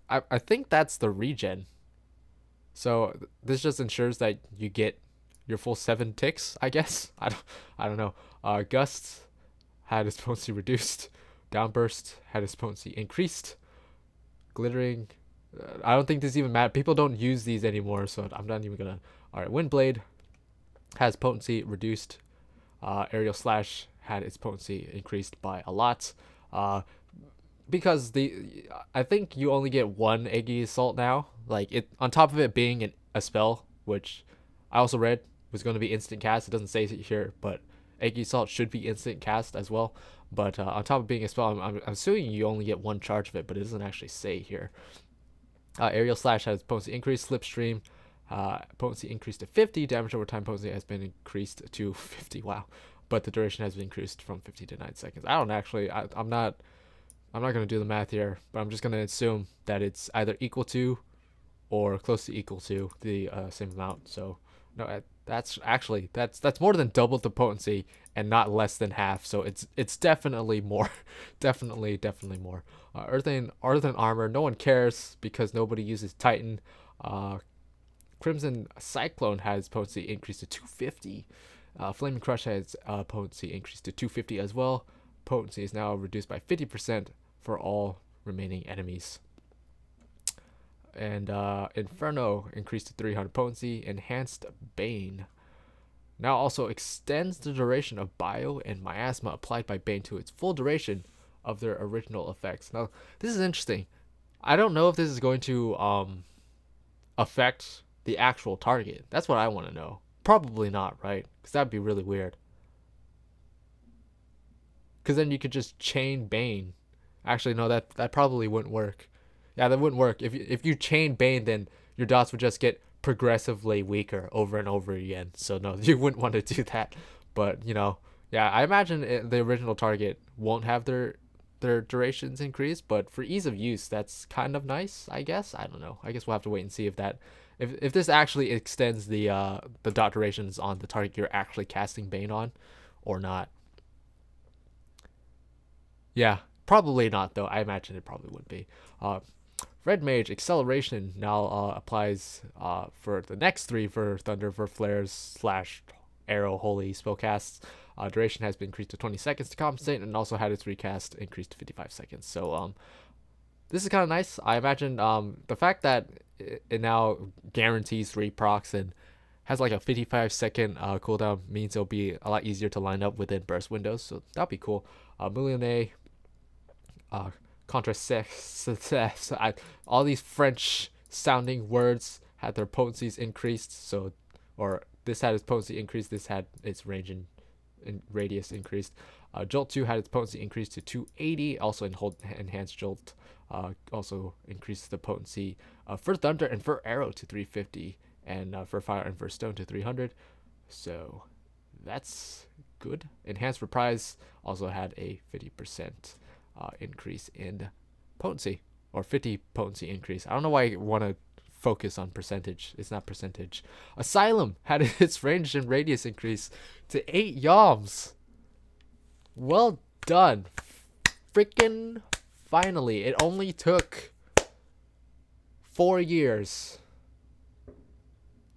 I think that's the regen. So this just ensures that you get your full 7 ticks, I guess. I don't know. Gust had its potency reduced. Downburst had its potency increased. Glittering, I don't think this even matters. People don't use these anymore, so I'm not even gonna. Alright, Windblade has potency reduced. Aerial Slash had its potency increased by a lot. Because I think you only get one Eggy Assault now. Like it on top of it being a spell, which I also read was going to be instant cast. It doesn't say it here, but Eggy Assault should be instant cast as well. But on top of being a spell, I'm assuming you only get one charge of it, but it doesn't actually say here. Aerial Slash has potency increase. Slipstream potency increased to 50. Damage over time potency has been increased to 50. Wow. But the duration has been increased from 50 to 9 seconds. I don't actually, I'm not going to do the math here, but I'm just going to assume that it's either equal to or close to equal to the same amount. So no, that's more than double the potency and not less than half. So it's definitely more, definitely more. Earthen armor, no one cares because nobody uses Titan. Crimson Cyclone has potency increased to 250. Flaming Crush has potency increased to 250 as well. Potency is now reduced by 50% for all remaining enemies. And Inferno increased to 300 potency. Enhanced Bane now also extends the duration of Bio and Miasma applied by Bane to its full duration of their original effects. Now, this is interesting. I don't know if this is going to affect the actual target. That's what I want to know. Probably not, right? Because that'd be really weird. Because then you could just chain Bane. Actually, no, that probably wouldn't work. Yeah, that wouldn't work. If you chain Bane, then your dots would just get progressively weaker over and over again. So no, you wouldn't want to do that. But you know, yeah, I imagine the original target won't have their durations increased. But for ease of use, that's kind of nice, I guess. I don't know. I guess we'll have to wait and see if this actually extends the dot durations on the target you're actually casting Bane on, or not. Yeah, probably not though. I imagine it probably would be. Red Mage Acceleration now applies for the next 3 for Thunder for Flares / Arrow Holy spellcasts. Duration has been increased to 20 seconds to compensate, and also had its recast increased to 55 seconds. So this is kind of nice. I imagine the fact that it now guarantees 3 procs and has like a 55-second cooldown means it'll be a lot easier to line up within burst windows. So that'll be cool. Millionaire, Contrasex, all these French sounding words had their potencies increased. So, or this had its potency increased, this had its range and radius increased. Jolt 2 had its potency increased to 280. Also enhanced Jolt also increased the potency for Thunder and for Arrow to 350, and for Fire and for Stone to 300. So that's good. Enhanced Reprise also had a 50% increase in potency, or 50 potency increase. I don't know why I want to focus on percentage. It's not percentage. Asylum had its range and radius increase to 8 yoms. Well done. Freaking finally. It only took 4 years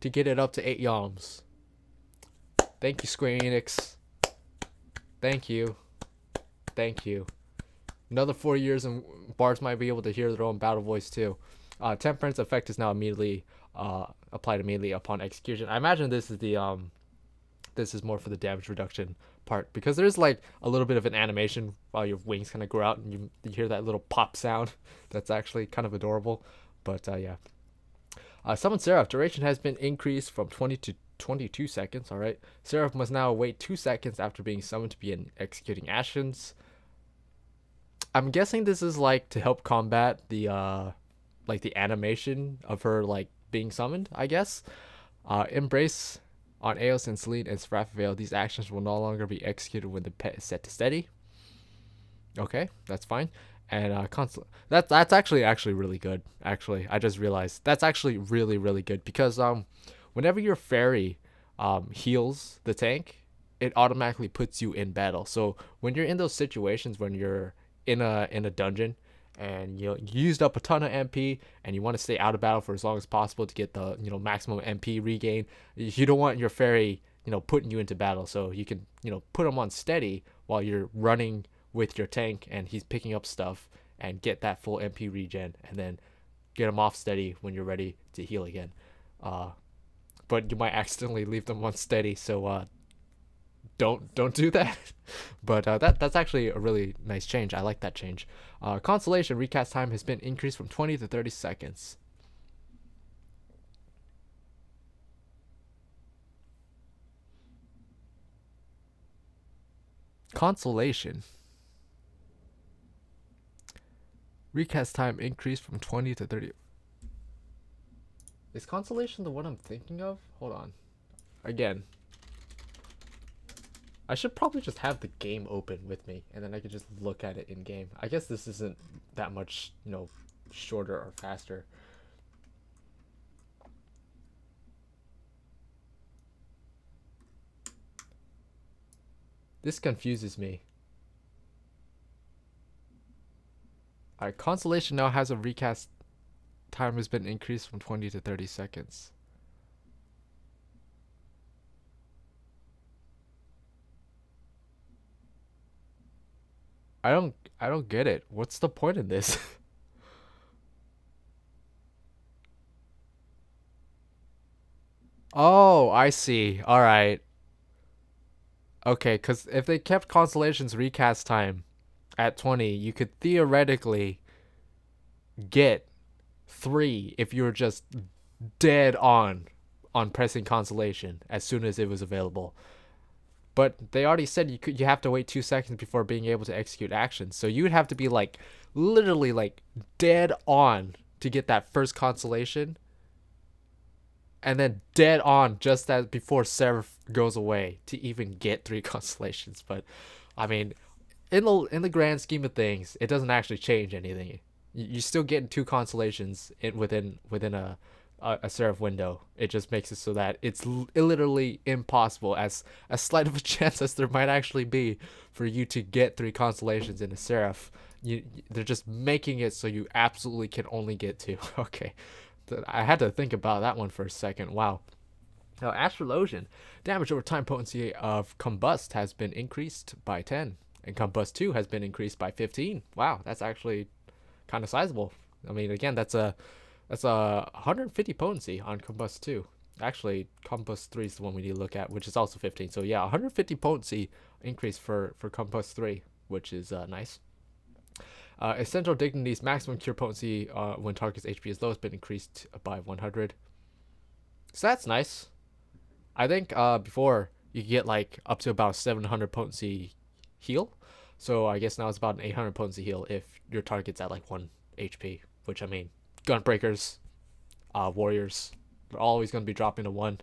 to get it up to 8 yoms. Thank you, Square Enix. Thank you. Thank you. Another 4 years and bards might be able to hear their own battle voice too. Temperance effect is now immediately applied immediately upon execution. I imagine this is the this is more for the damage reduction part, because there's like a little bit of an animation while your wings kind of grow out and you hear that little pop sound. That's actually kind of adorable. But yeah. Summon Seraph. Duration has been increased from 20 to 22 seconds. Alright. Seraph must now wait 2 seconds after being summoned to begin executing actions. I'm guessing this is like to help combat the like the animation of her like being summoned, I guess. Embrace on Eos and Celine and Seraphivale. These actions will no longer be executed when the pet is set to steady. Okay, that's fine. And that's actually really good. Actually, I just realized that's actually really good, because whenever your Faerie heals the tank, it automatically puts you in battle. So when you're in those situations when you're in a dungeon and you used up a ton of MP and you want to stay out of battle for as long as possible to get the maximum MP regain, you don't want your Faerie putting you into battle. So you can put him on steady while you're running with your tank and he's picking up stuff, and get that full MP regen, and then get him off steady when you're ready to heal again. But you might accidentally leave them on steady, so don't do that. But that's actually a really nice change. I like that change. Consolation recast time has been increased from 20 to 30 seconds. Consolation recast time increased from 20 to 30. Is Consolation the one I'm thinking of? Hold on. Again, I should probably just have the game open with me, and then I could just look at it in game. I guess this isn't that much, you know, shorter or faster. This confuses me. Alright, Consolation now has a recast time has been increased from 20 to 30 seconds. I don't get it. What's the point in this? Oh, I see. All right. Okay, cuz if they kept Consolation's recast time at 20, you could theoretically get 3 if you were just dead on pressing Consolation as soon as it was available. But they already said you have to wait 2 seconds before being able to execute actions. So you would have to be like literally like dead on to get that first Consolation, and then dead on just as before Seraph goes away to even get 3 Consolations. But I mean, in the grand scheme of things, it doesn't actually change anything. You still getting 2 Consolations within a Seraph window. It just makes it so that it's literally impossible, as slight of a chance as there might actually be, for you to get 3 Consolations in a Seraph. They're just making it so you absolutely can only get 2. Okay, I had to think about that one for a second. Wow. Now, Astrologian, damage over time potency of Combust has been increased by 10, and Combust 2 has been increased by 15. Wow, that's actually kind of sizable. I mean, again, that's a 150 potency on Combust 2. Actually, Combust 3 is the one we need to look at, which is also 15. So yeah, 150 potency increase for Combust 3, which is nice. Essential Dignity's maximum cure potency when target's HP is low has been increased by 100. So that's nice. I think before you could get like up to about 700 potency heal. So I guess now it's about an 800 potency heal if your target's at like 1 HP, which I mean, Gunbreakers, Warriors, they're always going to be dropping to 1.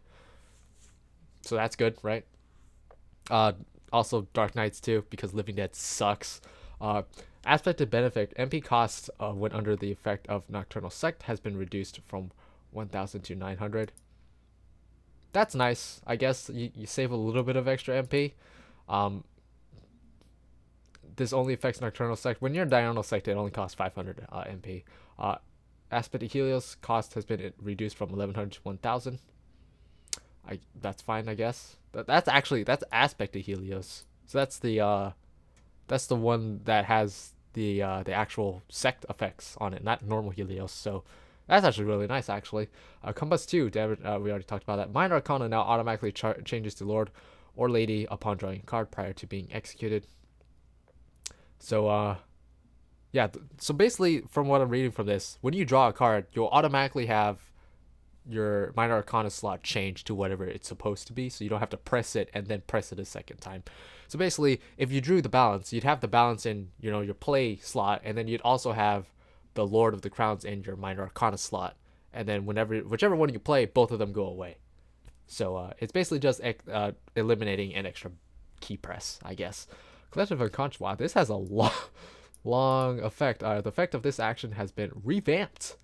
So that's good, right? Also Dark Knights too, because Living Dead sucks. Aspect of Benefit, MP cost when under the effect of Nocturnal Sect has been reduced from 1000 to 900. That's nice. I guess you save a little bit of extra MP. This only affects Nocturnal Sect. When you're in Diurnal Sect, it only costs 500 MP. Aspect of Helios cost has been reduced from 1100 to 1000. That's fine, I guess. That's Aspect of Helios. So that's the one that has the actual sect effects on it, not normal Helios. So that's actually really nice, actually. Combust 2, damage, we already talked about that. Minor Arcana now automatically changes to Lord or Lady upon drawing a card prior to being executed. So yeah, so basically from what I'm reading from this, when you draw a card, you'll automatically have your Minor Arcana slot change to whatever it's supposed to be, so you don't have to press it and then press it a second time. So basically, if you drew the balance, you'd have the balance in, you know, your play slot, and then you'd also have the Lord of the Crowns in your Minor Arcana slot, and then whichever one you play, both of them go away. So it's basically just eliminating an extra key press, I guess. Collective Unconscious. Wow, this has a long effect. The effect of this action has been revamped.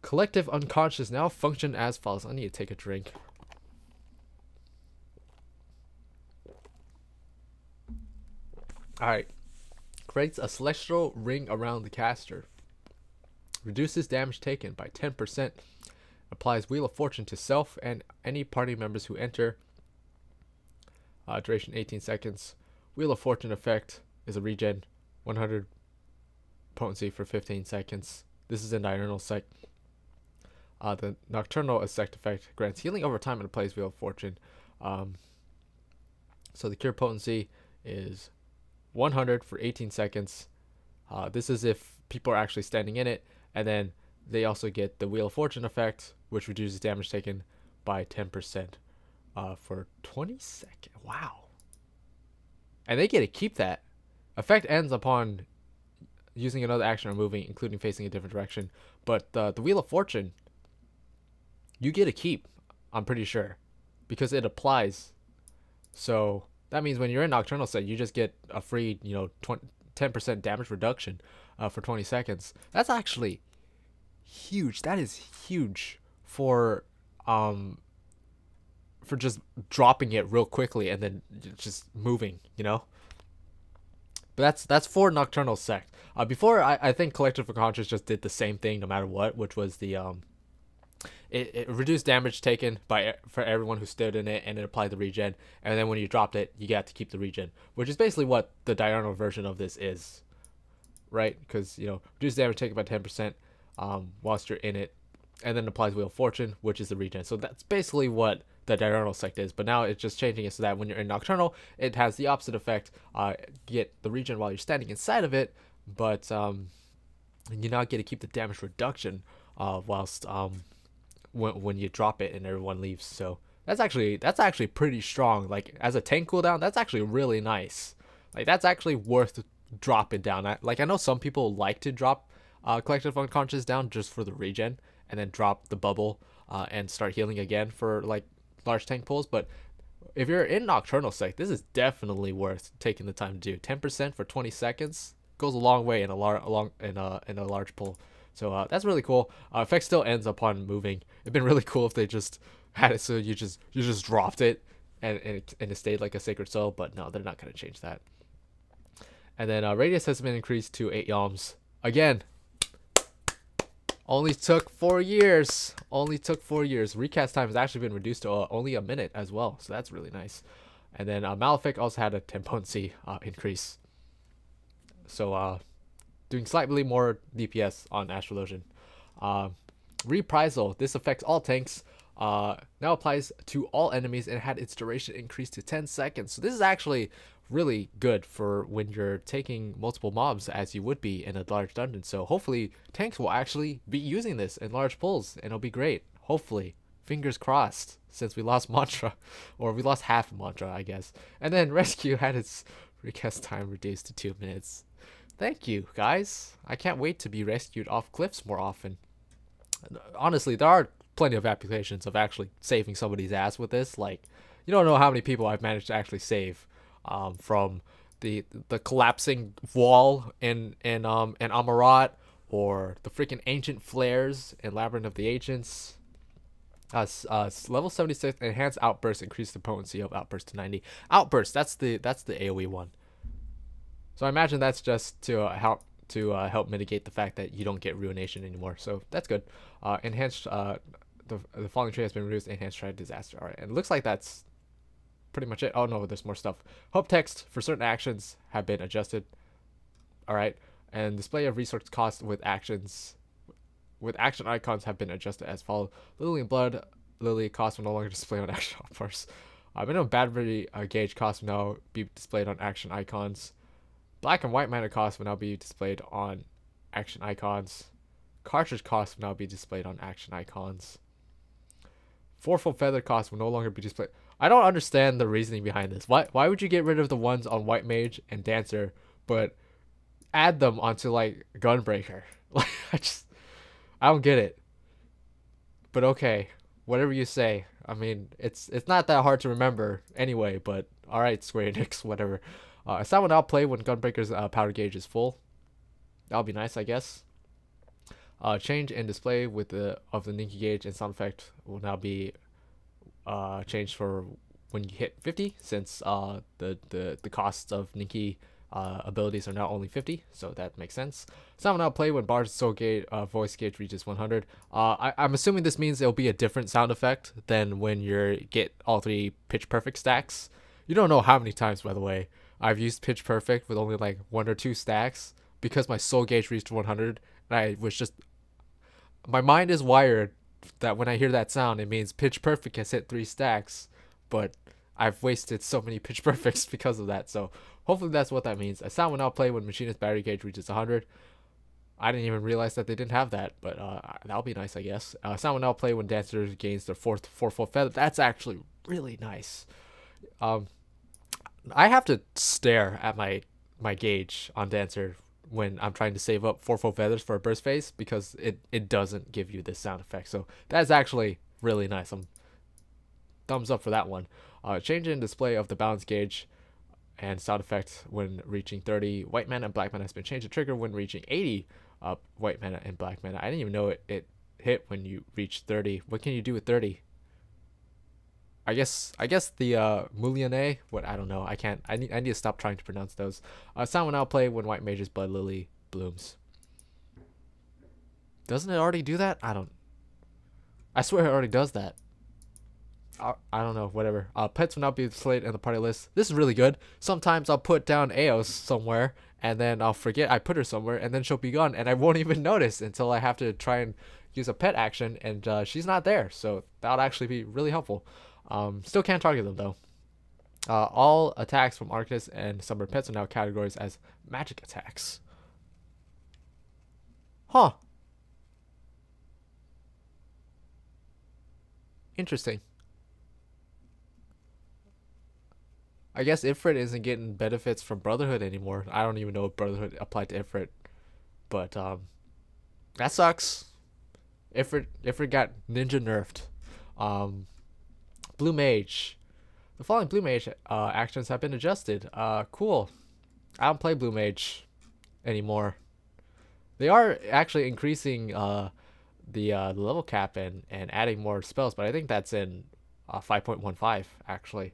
Collective Unconscious now function as follows. I need to take a drink. Alright. Creates a celestial ring around the caster. Reduces damage taken by 10%. Applies Wheel of Fortune to self and any party members who enter. Duration 18 seconds. Wheel of Fortune effect is a regen. 100 potency for 15 seconds. This is in Diurnal Sect. The Nocturnal Sect effect grants healing over time and applies Wheel of Fortune. So the cure potency is 100 for 18 seconds. This is if people are actually standing in it, and then they also get the Wheel of Fortune effect, which reduces damage taken by 10% for 20 seconds. Wow. And they get to keep that. Effect ends upon using another action or moving, including facing a different direction. But the Wheel of Fortune, you get to keep, I'm pretty sure, because it applies. So that means when you're in Nocturnal Sight, you just get a free, 10% damage reduction for 20 seconds. That's actually huge. That is huge for just dropping it real quickly and then just moving, But that's for Nocturnal Sect. Before, I think Collective Unconscious just did the same thing no matter what, which was the it reduced damage taken for everyone who stood in it, and it applied the regen. And then when you dropped it, you got to keep the regen, which is basically what the diurnal version of this is, right? Because reduce damage taken by 10% whilst you're in it, and then applies Wheel of Fortune, which is the regen. So that's basically what the diurnal sect is, but now it's just changing it so that when you're in Nocturnal, it has the opposite effect. Get the regen while you're standing inside of it, but you now get to keep the damage reduction whilst when you drop it and everyone leaves. So that's actually pretty strong. Like, as a tank cooldown, that's actually really nice. Like, that's actually worth dropping down. I know some people like to drop Collective Unconscious down just for the regen, and then drop the bubble and start healing again for like large tank pulls. But if you're in Nocturnal Sect, this is definitely worth taking the time to do. 10% for 20 seconds goes a long way in a large pull. So that's really cool. Effect still ends upon moving. It'd been really cool if they just had it so you just dropped it and it stayed like a Sacred Soul, but no, they're not going to change that. And then radius has been increased to 8 yalms. Again, only took 4 years. Only took 4 years. Recast time has actually been reduced to only a minute as well, so that's really nice. And then Malefic also had a 10 potency increase. So doing slightly more DPS on Astrologian. Reprisal. This affects all tanks. Now applies to all enemies and had its duration increased to 10 seconds. So this is actually really good for when you're taking multiple mobs, as you would be in a large dungeon. So hopefully tanks will actually be using this in large pulls, and it'll be great. Hopefully. Fingers crossed, since we lost Mantra. Or we lost half Mantra, I guess. And then Rescue had its recast time reduced to 2 minutes. Thank you, guys. I can't wait to be rescued off cliffs more often. Honestly, there are plenty of applications of actually saving somebody's ass with this. Like, you don't know how many people I've managed to actually save from the collapsing wall in Amarat, or the freaking ancient flares in Labyrinth of the Ancients. Level 76 enhanced outburst increased the potency of outburst to 90. Outburst, that's the AoE one. So I imagine that's just to help mitigate the fact that you don't get ruination anymore. So that's good. Enhanced the falling tree has been reduced. Enhanced Triad Disaster. All right, and it looks like that's pretty much it. Oh no, there's more stuff. Hope text for certain actions have been adjusted. All right, and display of resource cost with actions with action icons have been adjusted as follows. Lily and Blood Lily cost will no longer display on action bars. Minimum battery gauge cost will now be displayed on action icons. Black and white mana cost will now be displayed on action icons. Cartridge cost will now be displayed on action icons. Fourfold feather cost will no longer be displayed. I don't understand the reasoning behind this. Why would you get rid of the ones on White Mage and Dancer, but add them onto like Gunbreaker? Like, I don't get it. But okay, whatever you say. I mean, it's not that hard to remember anyway. But all right, Square Enix, whatever. Sound will now play when Gunbreaker's powder gauge is full. That'll be nice, I guess. Change in display of the Ninki gauge and sound effect will now be changed for when you hit 50, since the costs of Ninki abilities are now only 50, so that makes sense. Sound will now play when Bard's soul gauge voice gauge reaches 100. I'm assuming this means it'll be a different sound effect than when you get all 3 pitch perfect stacks. You don't know how many times, by the way, I've used pitch perfect with only like 1 or 2 stacks because my soul gauge reached 100, and I was just, my mind is wired that when I hear that sound, it means pitch perfect has hit 3 stacks, but I've wasted so many pitch perfects because of that. So hopefully that's what that means. A sound will now play when machinist battery gauge reaches 100. I didn't even realize that they didn't have that, but that'll be nice, I guess. Sound will now play when dancer gains their fourfold feather. That's actually really nice. I have to stare at my gauge on dancer when I'm trying to save up fourfold feathers for a burst phase, because it doesn't give you this sound effect. So that's actually really nice. Thumbs up for that one. Change in display of the balance gauge and sound effect when reaching 30 white mana and black mana has been changed to trigger when reaching 80 white mana and black mana. I didn't even know it hit when you reach 30. What can you do with 30? I guess the Muliane, what, I don't know. I need to stop trying to pronounce those. Sound will now play when white mage's blood lily blooms. Doesn't it already do that? I swear it already does that. I don't know, whatever. Pets will now be displayed in the party list. This is really good. Sometimes I'll put down Eos somewhere, and then I'll forget I put her somewhere, and then she'll be gone, and I won't even notice until I have to try and use a pet action, and she's not there. So that would actually be really helpful. Still can't target them though. All attacks from Arctis and Summer Pets are now categorized as magic attacks. Huh. Interesting. I guess Ifrit isn't getting benefits from Brotherhood anymore. I don't even know if Brotherhood applied to Ifrit. But that sucks. Ifrit got ninja nerfed. Blue Mage. The following Blue Mage actions have been adjusted. Cool. I don't play Blue Mage anymore. They are actually increasing the level cap and adding more spells, but I think that's in 5.15 actually.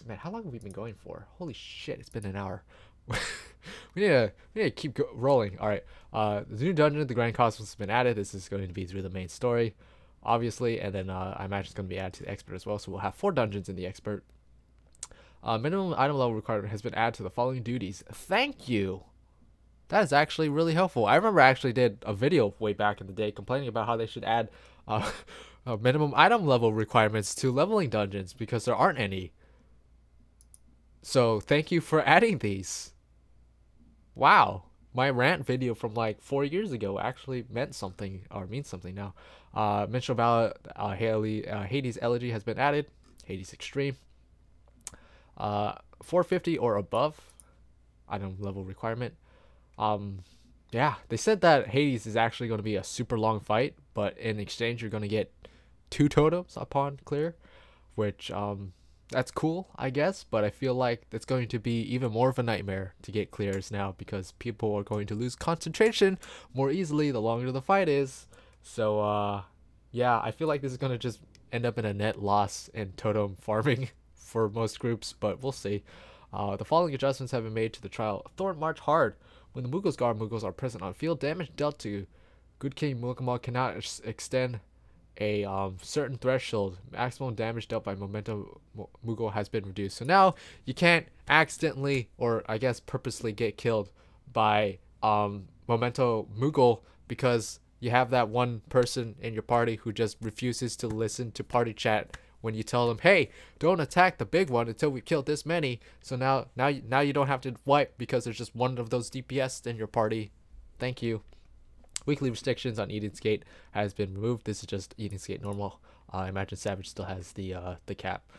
Man, how long have we been going for? Holy shit, it's been an hour. we need to keep rolling. All right. The new dungeon, the Grand Cosmos, has been added. This is going to be through the main story, obviously, and then I imagine it's going to be added to the expert as well. So we'll have 4 dungeons in the expert. Minimum item level requirement has been added to the following duties. Thank you. That is actually really helpful. I remember I actually did a video way back in the day complaining about how they should add minimum item level requirements to leveling dungeons because there aren't any. So thank you for adding these. Wow. My rant video from like 4 years ago actually meant something, or means something now. Minstrel Ballad, Hades Elegy has been added. Hades Extreme. 450 or above item level requirement. Yeah, they said that Hades is actually going to be a super long fight, but in exchange you're going to get 2 totems upon clear, which that's cool, I guess, but I feel like it's going to be even more of a nightmare to get clears now because people are going to lose concentration more easily the longer the fight is. So yeah, I feel like this is going to just end up in a net loss in totem farming for most groups, but we'll see. The following adjustments have been made to the trial. Thorn March Hard. When the Mughals guard Mughals are present on field, damage dealt to Good King Mughal cannot extend a certain threshold. Maximum damage dealt by Memento Mughal has been reduced. So now you can't accidentally, or I guess purposely, get killed by Memento Mughal because you have that one person in your party who just refuses to listen to party chat when you tell them, hey, don't attack the big one until we kill this many. So now you don't have to wipe because there's just one of those DPS in your party. Thank you. Weekly restrictions on Eden's Gate has been removed. This is just Eden's Gate normal. I imagine Savage still has the cap.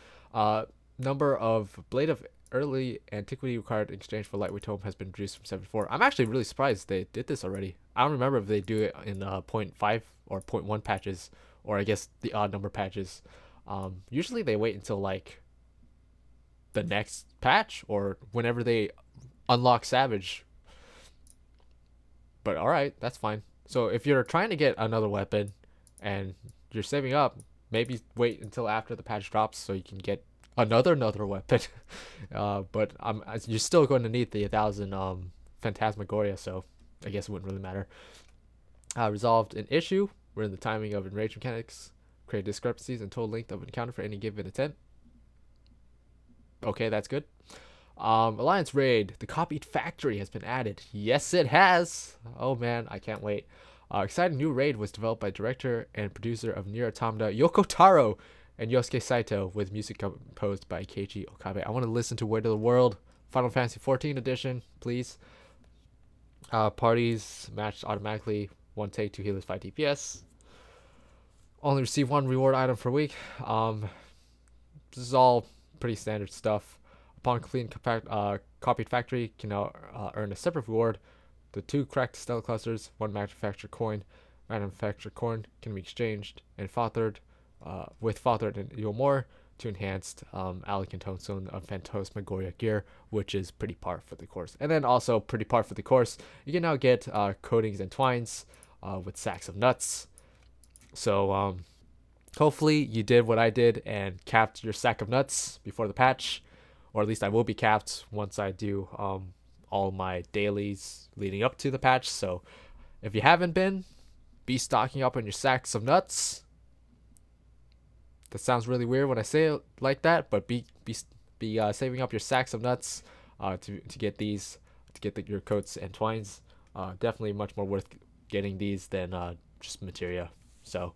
Number of Blade of Early Antiquity required in exchange for Lightweight Tome has been reduced from 7 to 4. I'm actually really surprised they did this already. I don't remember if they do it in 0.5 or 0.1 patches, or I guess the odd number patches. Usually they wait until like the next patch or whenever they unlock Savage. But alright, that's fine. So if you're trying to get another weapon and you're saving up, maybe wait until after the patch drops so you can get another weapon. But you're still going to need the 1000 Phantasmagoria, so I guess it wouldn't really matter. Resolved an issue wherein the timing of enrage mechanics create discrepancies in total length of encounter for any given attempt. Okay, that's good. Alliance Raid. The copied factory has been added. Yes, it has. Oh man, I can't wait. Exciting new raid was developed by director and producer of Nier Automata, Yoko Taro. and Yosuke Saito with music composed by Keiji Okabe. I want to listen to Weight of the World, Final Fantasy XIV edition, please. Parties matched automatically, 1 take, 2 healers, 5 DPS. Only receive 1 reward item per week. This is all pretty standard stuff. Upon completing copied factory, can now earn a separate reward. The 2 cracked Estella clusters, 1 manufactured coin. Manufactured coin can be exchanged and fathered with fathered and even more to enhanced Alec and Tombstone of Phantasmagoria gear, which is pretty par for the course. And then also pretty par for the course, you can now get coatings and twines with sacks of nuts. So hopefully you did what I did and capped your sack of nuts before the patch, or at least I will be capped once I do all my dailies leading up to the patch. So if you haven't been, be stocking up on your sacks of nuts. That sounds really weird when I say it like that, but be saving up your sacks of nuts to get these, to get your coats and twines. Definitely much more worth getting these than just materia. So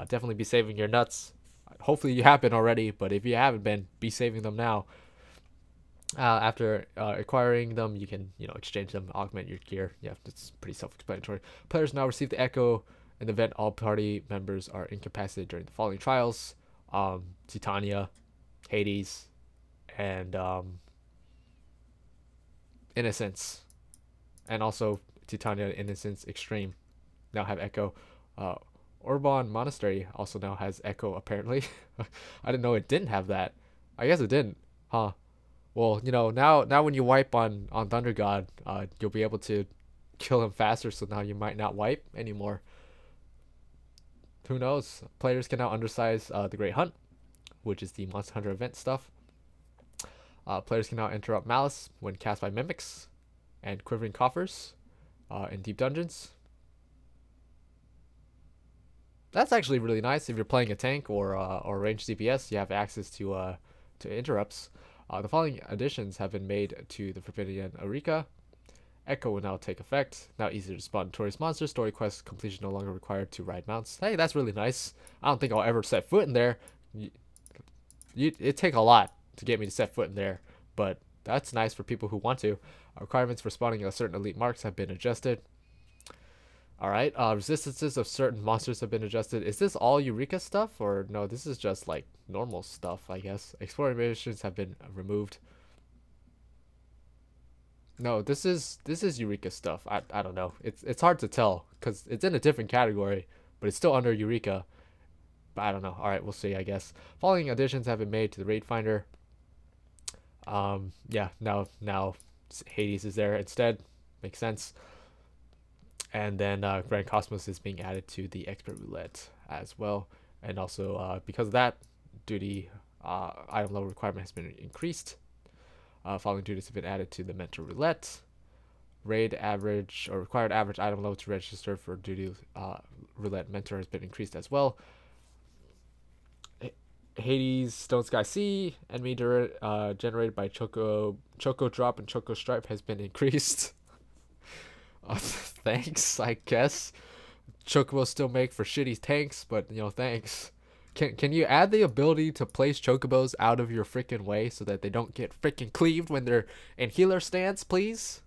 definitely be saving your nuts. Hopefully you have been already, but if you haven't been, be saving them now. After acquiring them, you can exchange them, augment your gear. Yeah, it's pretty self-explanatory. Players now receive the Echo in the event all party members are incapacitated during the following trials: Titania, Hades, and Innocence. And also Titania and Innocence Extreme now have Echo. Orban Monastery also now has Echo, apparently. I didn't know it didn't have that. I guess it didn't, huh? Well, now when you wipe on Thunder God, you'll be able to kill him faster, so now you might not wipe anymore. Who knows? Players can now undersize the Great Hunt, which is the Monster Hunter event stuff. Players can now interrupt Malice when cast by Mimics and Quivering Coffers in Deep Dungeons. That's actually really nice. If you're playing a tank or ranged DPS, you have access to interrupts. The following additions have been made to the Forbidden Eureka. Echo will now take effect. Now easier to spawn notorious monsters. Story quest completion no longer required to ride mounts. Hey, that's really nice. I don't think I'll ever set foot in there. It'd take a lot to get me to set foot in there, but that's nice for people who want to. Requirements for spawning a certain elite marks have been adjusted. Alright, resistances of certain monsters have been adjusted. Is this all Eureka stuff, or no, this is just like normal stuff, I guess. Exploring missions have been removed. No, this is Eureka stuff. I don't know. It's hard to tell because it's in a different category, but it's still under Eureka. But I don't know. Alright, we'll see, I guess. Following additions have been made to the Raid Finder. Yeah, now Hades is there instead. Makes sense. And then Grand Cosmos is being added to the Expert Roulette as well. And also, because of that, duty item level requirement has been increased. Following duties have been added to the Mentor Roulette. Raid average or required average item level to register for duty Roulette Mentor has been increased as well. Hades Stone Sky Sea enemy generated by Choco Drop and Choco Stripe has been increased. Thanks, I guess. Chocobos still make for shitty tanks, but thanks. Can you add the ability to place Chocobos out of your freaking way so that they don't get freaking cleaved when they're in healer stance, please?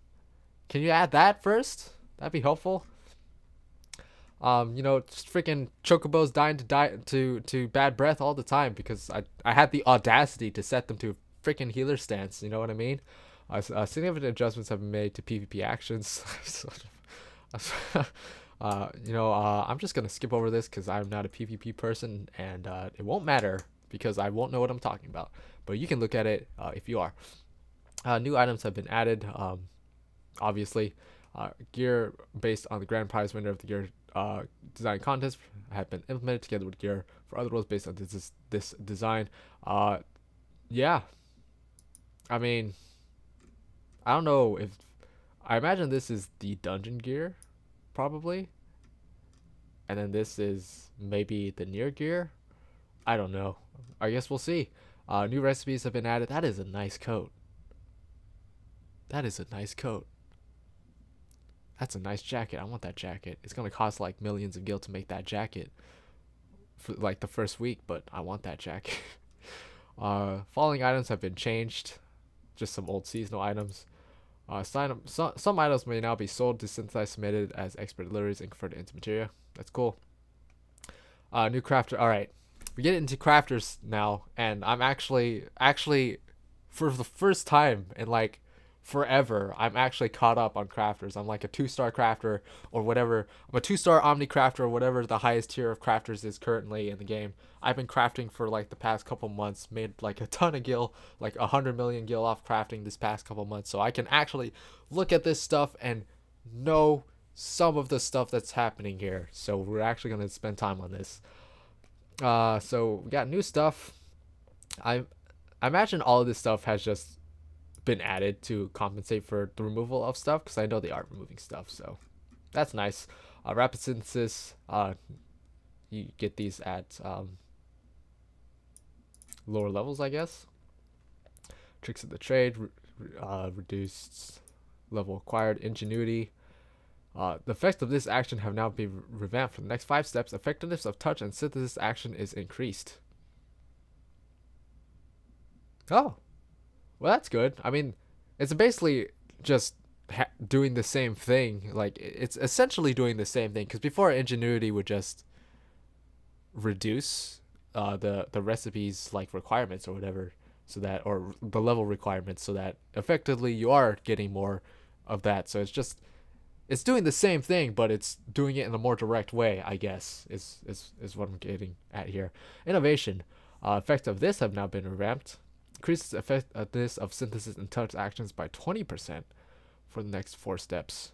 Can you add that first? That'd be helpful. Just freaking Chocobos dying to bad breath all the time because I had the audacity to set them to freaking healer stance. You know what I mean? Significant adjustments have been made to PvP actions. I'm just gonna skip over this because I'm not a PvP person, and it won't matter because I won't know what I'm talking about. But you can look at it if you are. New items have been added. Obviously, gear based on the grand prize winner of the year design contest have been implemented together with gear for other roles based on this design. Yeah, I mean, I don't know if I imagine this is the dungeon gear, probably, and then this is maybe the near gear. I don't know. I guess we'll see. New recipes have been added. That is a nice coat. That is a nice coat. That's a nice jacket. I want that jacket. It's gonna cost like millions of gil to make that jacket. for like the first week, but I want that jack. Following items have been changed, just some old seasonal items. Some items may now be sold, desynthesized, submitted as expert deliveries, and converted into materia. That's cool. New crafter. All right, we get into crafters now, and I'm actually for the first time in like forever, I'm actually caught up on crafters. I'm like a 2-star crafter or whatever. I'm a 2-star omni crafter or whatever the highest tier of crafters is currently in the game. I've been crafting for like the past couple months, made like a ton of gil, like 100 million gil off crafting this past couple months. So I can actually look at this stuff and know some of the stuff that's happening here. So we're actually going to spend time on this. So we got new stuff. I imagine all of this stuff has just been added to compensate for the removal of stuff, because I know they are removing stuff, so that's nice. Rapid synthesis, you get these at lower levels, I guess. Tricks of the trade, reduced level acquired. Ingenuity. The effects of this action have now been revamped for the next 5 steps. Effectiveness of touch and synthesis action is increased. Oh, well, that's good. I mean, it's basically just doing the same thing. Like, it's essentially doing the same thing, because before ingenuity would just reduce the recipes like requirements or whatever, so that, or the level requirements, so that effectively you are getting more of that. So it's doing the same thing, but it's doing it in a more direct way, I guess, is what I'm getting at here. Innovation. Effects of this have now been revamped. Increases effectiveness of synthesis and touch actions by 20% for the next 4 steps.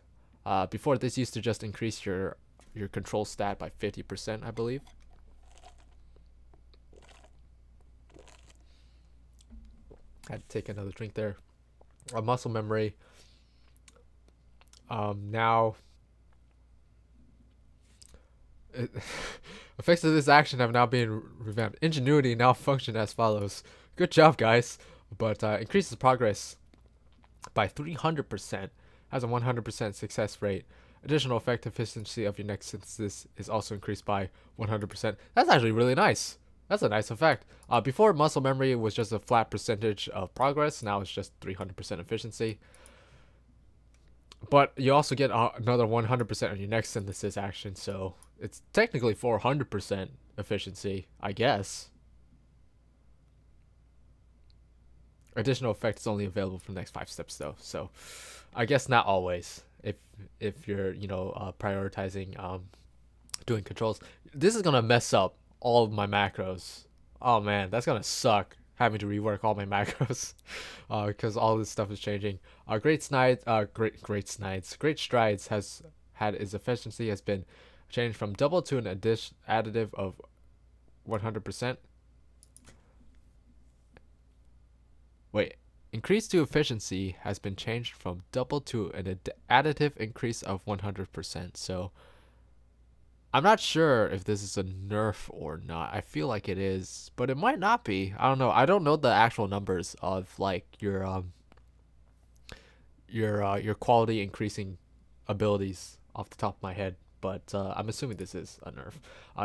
Before, this used to just increase your control stat by 50%, I believe. Had to take another drink there. Muscle memory. Now effects of this action have now been revamped. Ingenuity now function as follows. Good job, guys. But increases progress by 300%. Has a 100% success rate. Additional effective efficiency of your next synthesis is also increased by 100%. That's actually really nice. That's a nice effect. Before, muscle memory was just a flat percentage of progress. Now it's just 300% efficiency. But you also get another 100% on your next synthesis action. So it's technically 400% efficiency, I guess. Additional effect is only available for the next 5 steps, though. So I guess not always. If you're, prioritizing doing controls. This is gonna mess up all of my macros. Oh man, that's gonna suck, having to rework all my macros because all this stuff is changing. Great strides has had its efficiency has been changed from double to an additive of 100%. Wait, increase to efficiency has been changed from double to an additive increase of 100%. So I'm not sure if this is a nerf or not. I feel like it is, but it might not be. I don't know. I don't know the actual numbers of like your quality increasing abilities off the top of my head, but I'm assuming this is a nerf.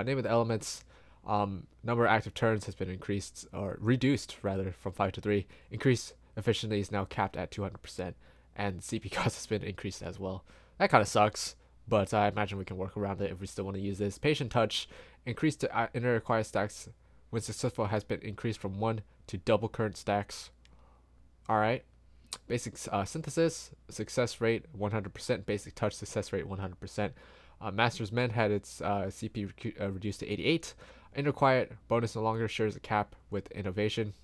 Name of the elements. Number of active turns has been increased, or reduced rather, from 5 to 3. Increased efficiency is now capped at 200%, and CP cost has been increased as well. That kind of sucks, but I imagine we can work around it if we still want to use this. Patient touch, increased to inner acquired stacks when successful, has been increased from 1 to double current stacks. Alright. Basic synthesis, success rate 100%. Basic touch, success rate 100%. Master's Mend had its CP reduced to 88. Inner quiet bonus no longer shares a cap with innovation.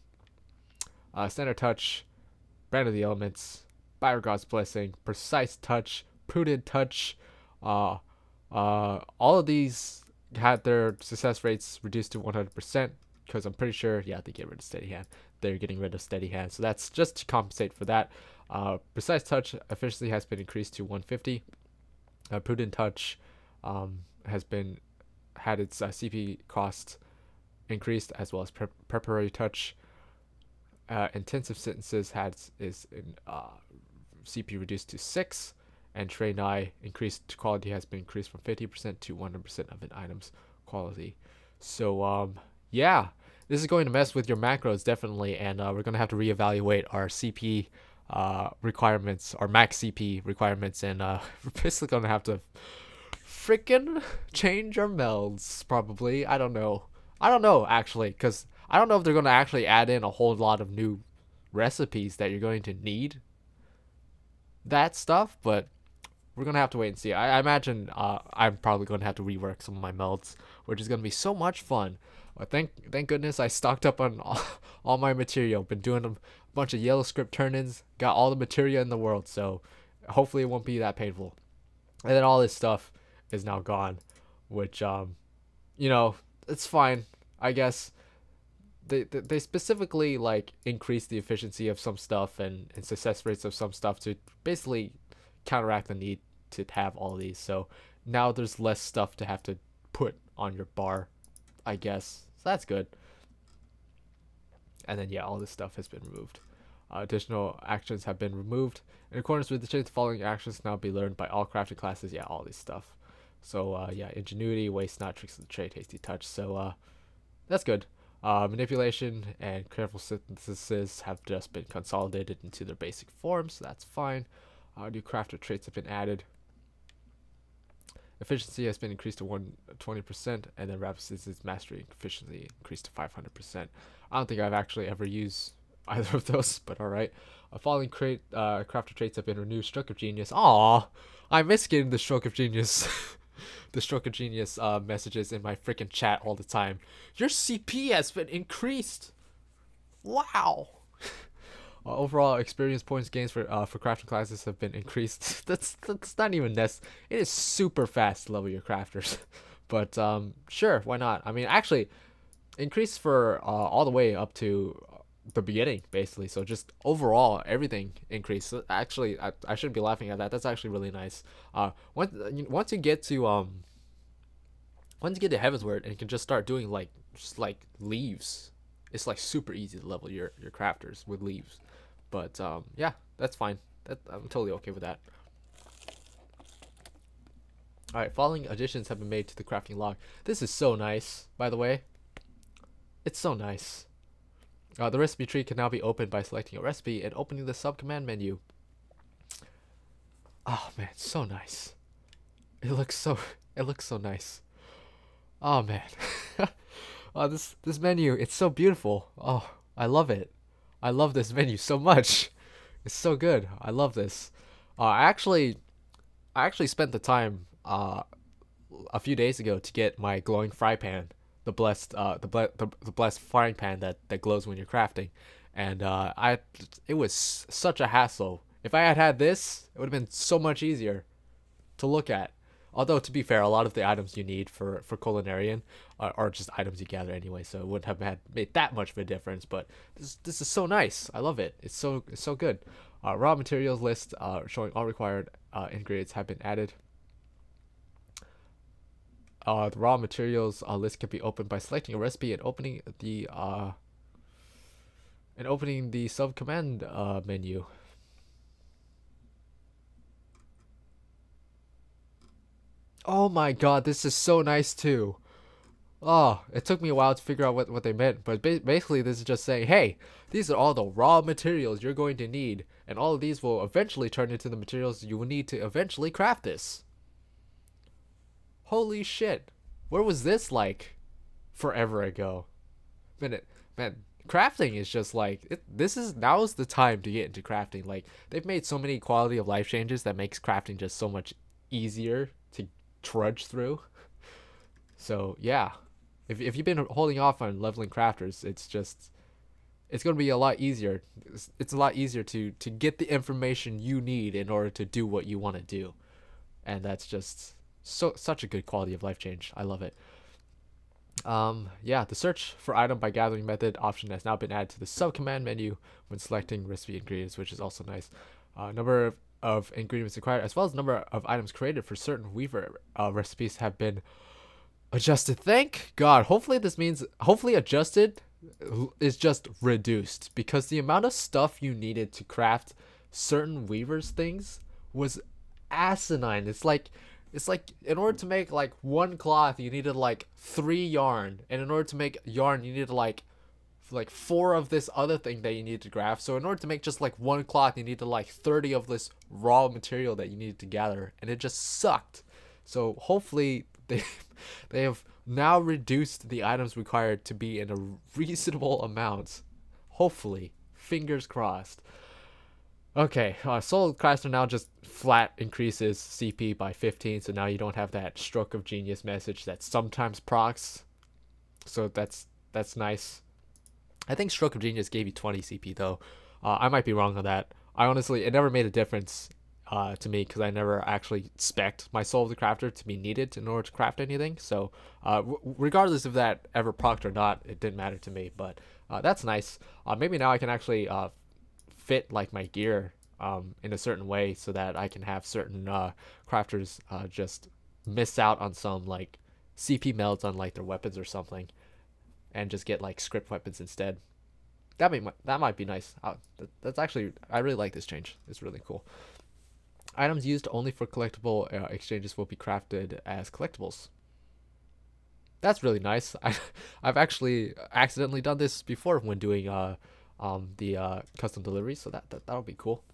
Standard touch, brand of the elements, Fire God's blessing, precise touch, prudent touch. All of these had their success rates reduced to 100%, because I'm pretty sure, yeah, they get rid of steady hand. They're getting rid of steady hand, so that's just to compensate for that. Precise touch efficiency has been increased to 150. Prudent touch has been had its CP cost increased, as well as preparatory touch. Intensive sentences had is in CP reduced to 6, and Trey Nye increased quality has been increased from 50% to 100% of an item's quality. So yeah, this is going to mess with your macros definitely, and we're gonna have to reevaluate our CP requirements, our max CP requirements, and we're basically gonna have to freaking change our melds probably. I don't know. I don't know actually, because I don't know if they're gonna actually add in a whole lot of new recipes that you're going to need that stuff, but we're gonna have to wait and see. I imagine I'm probably gonna have to rework some of my melds, which is gonna be so much fun. But thank goodness I stocked up on all my material. Been doing a bunch of yellow script turn-ins, got all the material in the world, so hopefully it won't be that painful. And then all this stuff is now gone, which you know, it's fine, I guess. They specifically like increase the efficiency of some stuff and success rates of some stuff to basically counteract the need to have all these. So now there's less stuff to have to put on your bar, I guess. So that's good. And then yeah, all this stuff has been removed. Additional actions have been removed. In accordance with the change, the following actions now be learned by all crafted classes. Yeah, all this stuff. So yeah, ingenuity, waste not, tricks of the trade, hasty touch. So that's good. Manipulation and careful synthesis have just been consolidated into their basic forms, so that's fine. New crafter traits have been added. Efficiency has been increased to 120%, and then rapid synthesis mastery efficiency increased to 500%. I don't think I've actually ever used either of those, but alright. Following crafter traits have been renewed. Stroke of Genius. Aww, I miss getting the Stroke of Genius. The Stroke of Genius messages in my freaking chat all the time. Your CP has been increased. Wow. Overall experience points gains for crafting classes have been increased. that's not even this. It is super fast to level your crafters, but sure, why not? I mean, actually, increase for all the way up to the beginning, basically. So just overall everything increased. So actually, I shouldn't be laughing at that. That's actually really nice. Once you get to Heavensward and you can just start doing like leaves, it's like super easy to level your crafters with leaves. But yeah, that's fine. I'm totally okay with that. Alright, following additions have been made to the crafting log. This is so nice, by the way. It's so nice. The recipe tree can now be opened by selecting a recipe and opening the sub-command menu. Oh man, so nice. It looks so nice. Oh man. Oh, this menu, it's so beautiful. Oh, I love it. I love this menu so much. It's so good. I love this. I actually spent the time a few days ago to get my glowing fry pan, the blessed frying pan that glows when you're crafting, and it was such a hassle. If I had this, it would have been so much easier to look at. Although, to be fair, a lot of the items you need for culinarian are just items you gather anyway, so it wouldn't have made that much of a difference. But this is so nice. I love it. It's so good. Raw materials list showing all required ingredients have been added. The raw materials list can be opened by selecting a recipe and opening the sub command menu. Oh my god, this is so nice too. Oh, it took me a while to figure out what they meant, but basically this is just saying, hey, these are all the raw materials you're going to need, and all of these will eventually turn into the materials you will need to eventually craft this. Holy shit. Where was this like forever ago? Man, crafting is just like, now's the time to get into crafting. Like, they've made so many quality of life changes that makes crafting just so much easier to trudge through. So yeah, if you've been holding off on leveling crafters, it's gonna be a lot easier. It's a lot easier to get the information you need in order to do what you want to do, and that's just such a good quality of life change. I love it. Yeah, the search for item by gathering method option has now been added to the sub command menu when selecting recipe ingredients, which is also nice. Number of ingredients required, as well as number of items created for certain Weaver recipes, have been adjusted. Thank God. Hopefully this means adjusted is just reduced, because the amount of stuff you needed to craft certain Weavers things was asinine. It's like It's like in order to make like one cloth, you needed like 3 yarn, and in order to make yarn, you needed like 4 of this other thing that you need to graph. So in order to make just like one cloth, you needed like 30 of this raw material that you needed to gather, and it just sucked. So hopefully they have now reduced the items required to be in a reasonable amount. Hopefully, fingers crossed. Okay, Soul Crafter now just flat increases CP by 15, so now you don't have that stroke of genius message that sometimes procs. So that's nice. I think stroke of genius gave you 20 CP though. I might be wrong on that. I honestly, it never made a difference to me because I never actually spec'd my Soul of the Crafter to be needed in order to craft anything. So regardless if that ever procced or not, it didn't matter to me. But that's nice. Maybe now I can actually fit like my gear in a certain way so that I can have certain crafters just miss out on some like CP melds on like their weapons or something, and just get like script weapons instead. That might be nice. That's actually, I really like this change. It's really cool. Items used only for collectible exchanges will be crafted as collectibles. That's really nice. I've actually accidentally done this before when doing the custom delivery, so that'll be cool.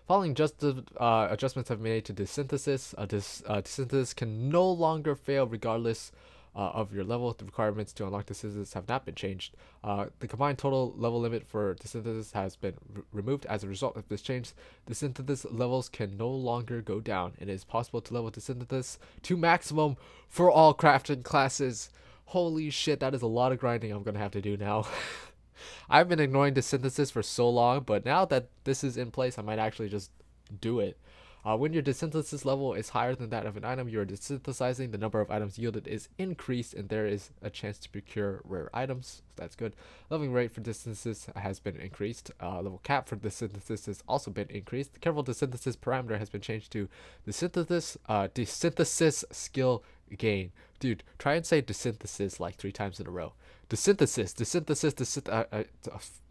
Following just the adjustments have been made to desynthesis. Desynthesis can no longer fail regardless of your level. The requirements to unlock desynthesis have not been changed. The combined total level limit for desynthesis has been removed. As a result of this change, desynthesis levels can no longer go down. It is possible to level desynthesis to maximum for all crafting classes. Holy shit, that is a lot of grinding I'm gonna have to do now. I've been ignoring desynthesis for so long, but now that this is in place, I might actually just do it. When your desynthesis level is higher than that of an item you are desynthesizing, the number of items yielded is increased, and there is a chance to procure rare items. So that's good. Leveling rate for desynthesis has been increased. Level cap for desynthesis has also been increased. The careful desynthesis parameter has been changed to desynthesis skill gain. Dude, try and say desynthesis like 3 times in a row. Desynthesis.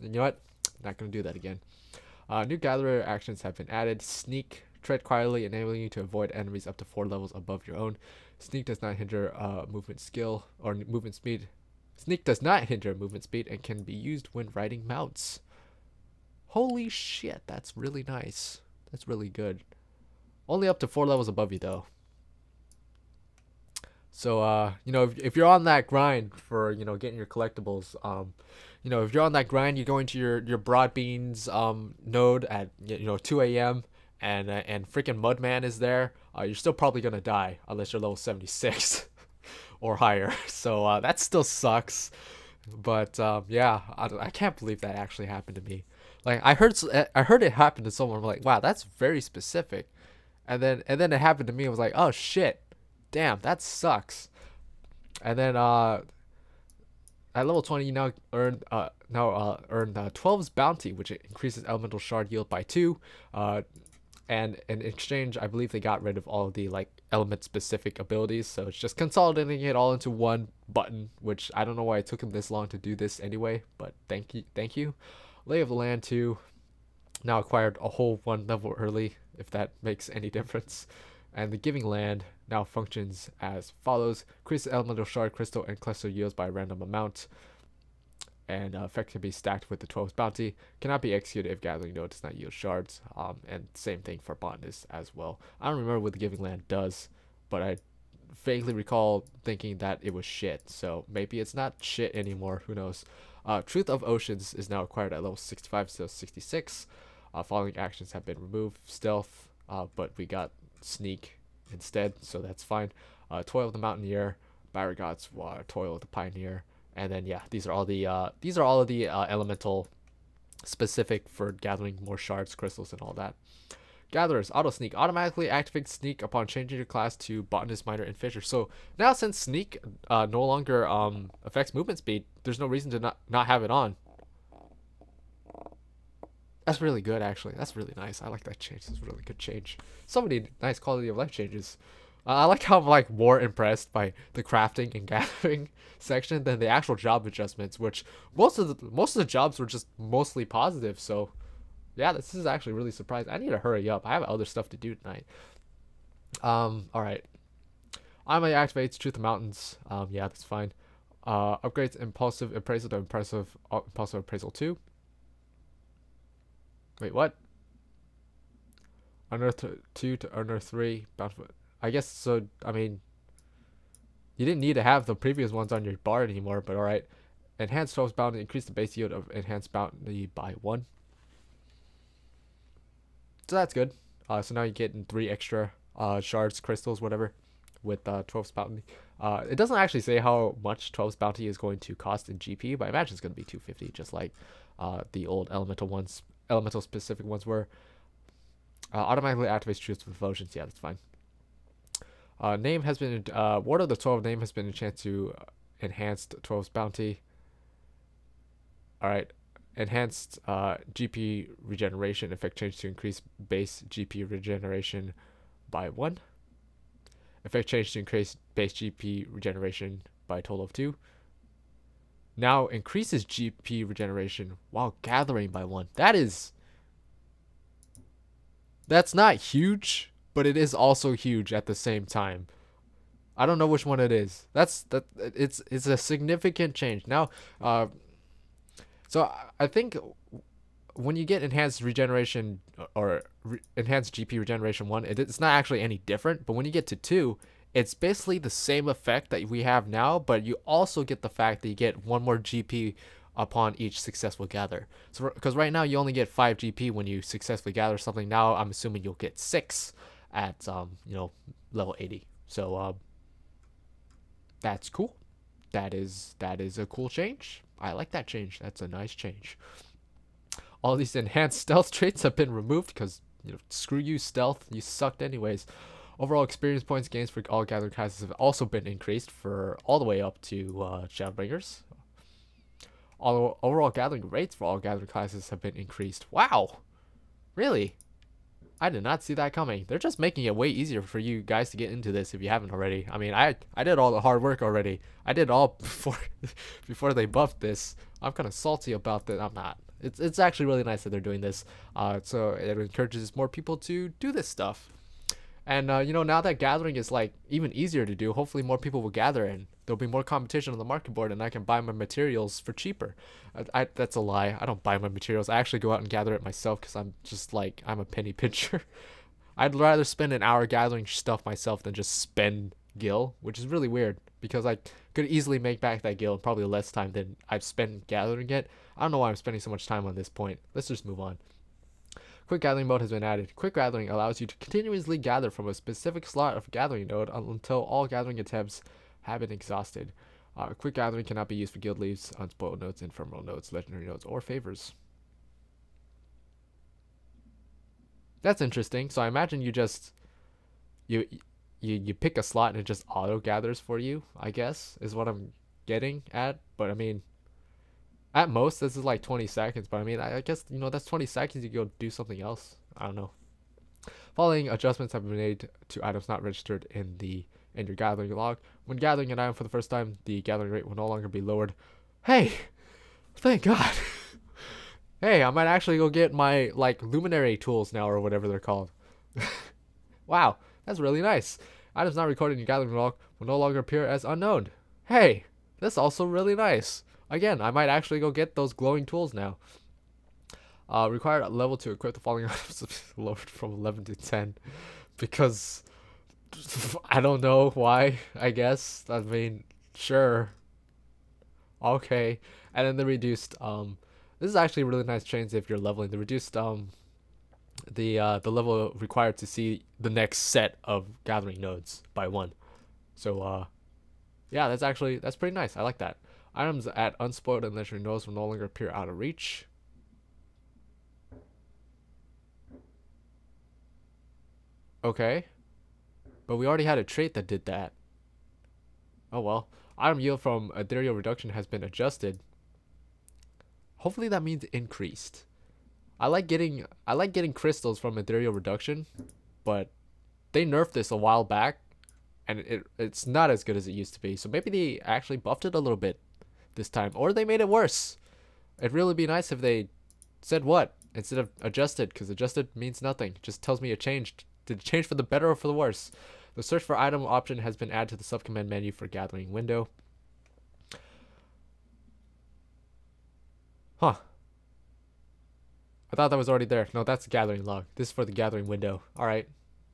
You know what? Not gonna do that again. New gatherer actions have been added. Sneak. Tread quietly, enabling you to avoid enemies up to 4 levels above your own. Sneak does not hinder movement skill or movement speed. Sneak does not hinder movement speed and can be used when riding mounts. Holy shit, that's really nice. That's really good. Only up to 4 levels above you though. So you know, if you're on that grind for, you know, getting your collectibles, you know, if you're on that grind, you go into your broad beans node at 2 a.m. and freaking Mudman is there, you're still probably gonna die unless you're level 76 or higher. So that still sucks. But yeah, I can't believe that actually happened to me. Like I heard it happen to someone. I'm like, wow, that's very specific. And then it happened to me. I was like, oh shit, damn, that sucks. And then at level 20, you now earn 12's bounty, which increases elemental shard yield by 2. And in exchange, I believe they got rid of all of the like element specific abilities, so it's just consolidating it all into one button, which I don't know why it took them this long to do this anyway, but thank you. Lay of the Land 2 now acquired a whole 1 level early, if that makes any difference. And the Giving Land now functions as follows: increases elemental shard, crystal, and cluster yields by a random amount, and effect can be stacked with the 12's bounty. Cannot be executed if gathering node does not yield shards. And same thing for botanist as well. I don't remember what the Giving Land does, but I vaguely recall thinking that it was shit. So maybe it's not shit anymore. Who knows? Truth of Oceans is now acquired at level 65 to 66. Following actions have been removed. Stealth, but we got Sneak instead, so that's fine. Toil of the Mountaineer, Baragod's Toil of the Pioneer. And then yeah, these are all of the elemental specific for gathering more shards, crystals, and all that. Gatherers, auto sneak automatically activates sneak upon changing your class to botanist, miner, and fisher. So now since sneak no longer affects movement speed, there's no reason to not have it on. That's really good, actually. That's really nice. I like that change. It's a really good change. So many nice quality of life changes. I like how I'm like more impressed by the crafting and gathering section than the actual job adjustments, which most of the jobs were just mostly positive. So yeah, this is actually really surprising. I need to hurry up. I have other stuff to do tonight. Alright. Automatically activates Truth of Mountains. Yeah, that's fine. Upgrades Impulsive Appraisal to Impulsive Appraisal 2. Wait, what? Unearth 2 to Unearth 3. I guess so. I mean, you didn't need to have the previous ones on your bar anymore, but alright. Enhanced 12's bounty. Increase the base yield of enhanced bounty by 1. So that's good. So now you're getting 3 extra shards, crystals, whatever, with 12's bounty. It doesn't actually say how much 12's bounty is going to cost in GP, but I imagine it's going to be 250, just like the old elemental specific ones were. Automatically activates Truth of Devotions. Yeah, that's fine. Name has been Ward of the 12 name has been enhanced to enhanced 12's bounty. Alright. Enhanced GP regeneration. Effect change to increase base GP regeneration by 1. Effect change to increase base GP regeneration by a total of 2. Now increases GP regeneration while gathering by 1. That's not huge, but it is also huge at the same time. I don't know which one it is. It's a significant change. Now, so I think when you get enhanced regeneration or enhanced GP regeneration 1, it's not actually any different. But when you get to 2, it's basically the same effect that we have now, but you also get the fact that you get 1 more GP upon each successful gather. So because right now you only get 5 GP when you successfully gather something. Now I'm assuming you'll get 6 at level 80. So that's cool. That is a cool change. I like that change. That's a nice change. All these enhanced stealth traits have been removed because, screw you, stealth. You sucked anyways. Overall experience points gains for all gathering classes have also been increased for all the way up to Shadowbringers. Overall gathering rates for all gathering classes have been increased. Wow! Really? I did not see that coming. They're just making it way easier for you guys to get into this if you haven't already. I mean, I did all the hard work already. I did all before they buffed this. I'm kind of salty about that. I'm not. It's actually really nice that they're doing this. So it encourages more people to do this stuff. And now that gathering is like even easier to do, hopefully more people will gather and there'll be more competition on the market board, and I can buy my materials for cheaper. That's a lie. I don't buy my materials. I actually go out and gather it myself because I'm a penny pincher. I'd rather spend an hour gathering stuff myself than just spend gil, which is really weird because I could easily make back that gil in probably less time than I've spent gathering it. I don't know why I'm spending so much time on this point. Let's just move on. Quick gathering mode has been added. Quick gathering allows you to continuously gather from a specific slot of gathering node until all gathering attempts have been exhausted. Quick gathering cannot be used for guild leaves, unspoiled nodes, ephemeral nodes, legendary nodes, or favors. That's interesting. So I imagine you just you pick a slot and it just auto gathers for you, I guess, is what I'm getting at. But I mean, at most, this is like 20 seconds, but I mean, I guess, that's 20 seconds, you go do something else. I don't know. Following adjustments have been made to items not registered in your gathering log. When gathering an item for the first time, the gathering rate will no longer be lowered. Hey! Thank God! Hey, I might actually go get my, luminary tools now, or whatever they're called. Wow, that's really nice. Items not recorded in your gathering log will no longer appear as unknown. Hey! That's also really nice. Again, I might actually go get those glowing tools now. Required level to equip the following items lowered from 11 to 10. Because I don't know why, I guess. I mean, sure. Okay. And then the reduced, this is actually a really nice change if you're leveling. The reduced, the level required to see the next set of gathering nodes by 1. So, yeah, that's pretty nice. I like that. Items at unspoiled and legendary nodes will no longer appear out of reach. Okay. But we already had a trait that did that. Oh well. Item yield from ethereal reduction has been adjusted. Hopefully that means increased. I like getting crystals from ethereal reduction, but they nerfed this a while back and it's not as good as it used to be. So maybe they actually buffed it a little bit this time, or they made it worse. It'd really be nice if they said what instead of adjusted, because adjusted means nothing. It just tells me it changed Did it change for the better or for the worse? The search for item option has been added to the subcommand menu for gathering window. Huh. I thought that was already there. No, that's the gathering log. This is for the gathering window. Alright.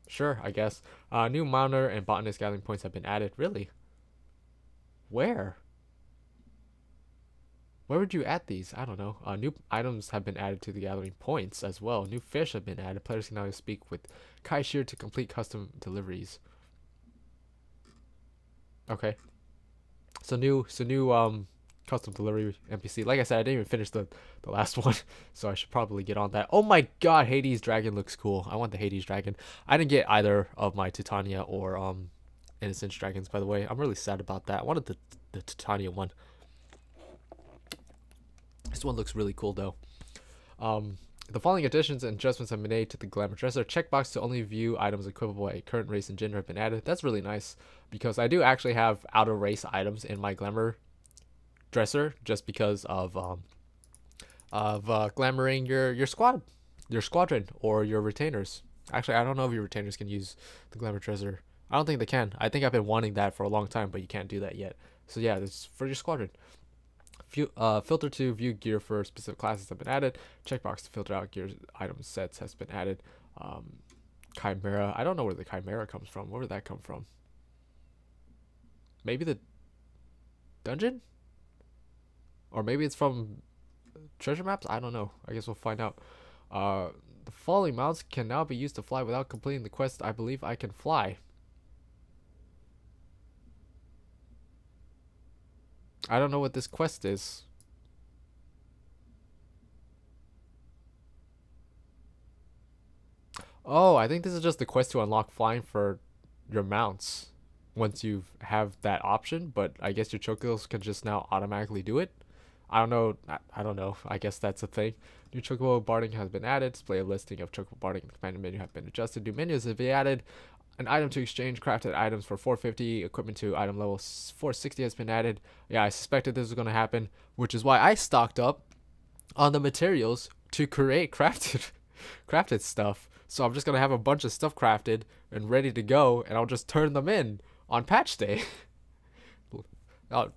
Sure, I guess. New miner and botanist gathering points have been added. Really? Where? Where would you add these? I don't know. New items have been added to the gathering points as well. New fish have been added. Players can now speak with Kaishir to complete custom deliveries. Okay. So new custom delivery NPC. Like I said, I didn't even finish the last one, so I should probably get on that. Oh my god, Hades dragon looks cool. I want the Hades dragon. I didn't get either of my Titania or Innocence dragons, by the way. I'm really sad about that. I wanted the Titania one. This one looks really cool though. The following additions and adjustments have been made to the Glamour Dresser. Checkbox to only view items equivalent by current race and gender have been added. That's really nice because I do actually have out of race items in my Glamour Dresser just because of glamoring your squadron or your retainers. Actually, I don't know if your retainers can use the Glamour Dresser. I don't think they can. I think I've been wanting that for a long time, but you can't do that yet. So yeah, this is for your squadron. Filter to view gear for specific classes have been added. Checkbox to filter out gear item sets has been added. Chimera. I don't know where the Chimera comes from. Where did that come from? Maybe the dungeon? Or maybe it's from treasure maps? I don't know. I guess we'll find out. The falling mounts can now be used to fly without completing the quest. I believe I can fly. I don't know what this quest is. Oh, I think this is just the quest to unlock flying for your mounts once you have that option, but I guess your chocobos can just now automatically do it. I don't know. I don't know. I guess that's a thing. New chocobo barding has been added. Display a listing of chocobo barding in the command menu have been adjusted. New menus have been added. An item to exchange crafted items for 450. Equipment to item level 460 has been added. Yeah, I suspected this was going to happen, which is why I stocked up on the materials to create crafted stuff. So I'm just going to have a bunch of stuff crafted and ready to go, and I'll just turn them in on patch day. Oh,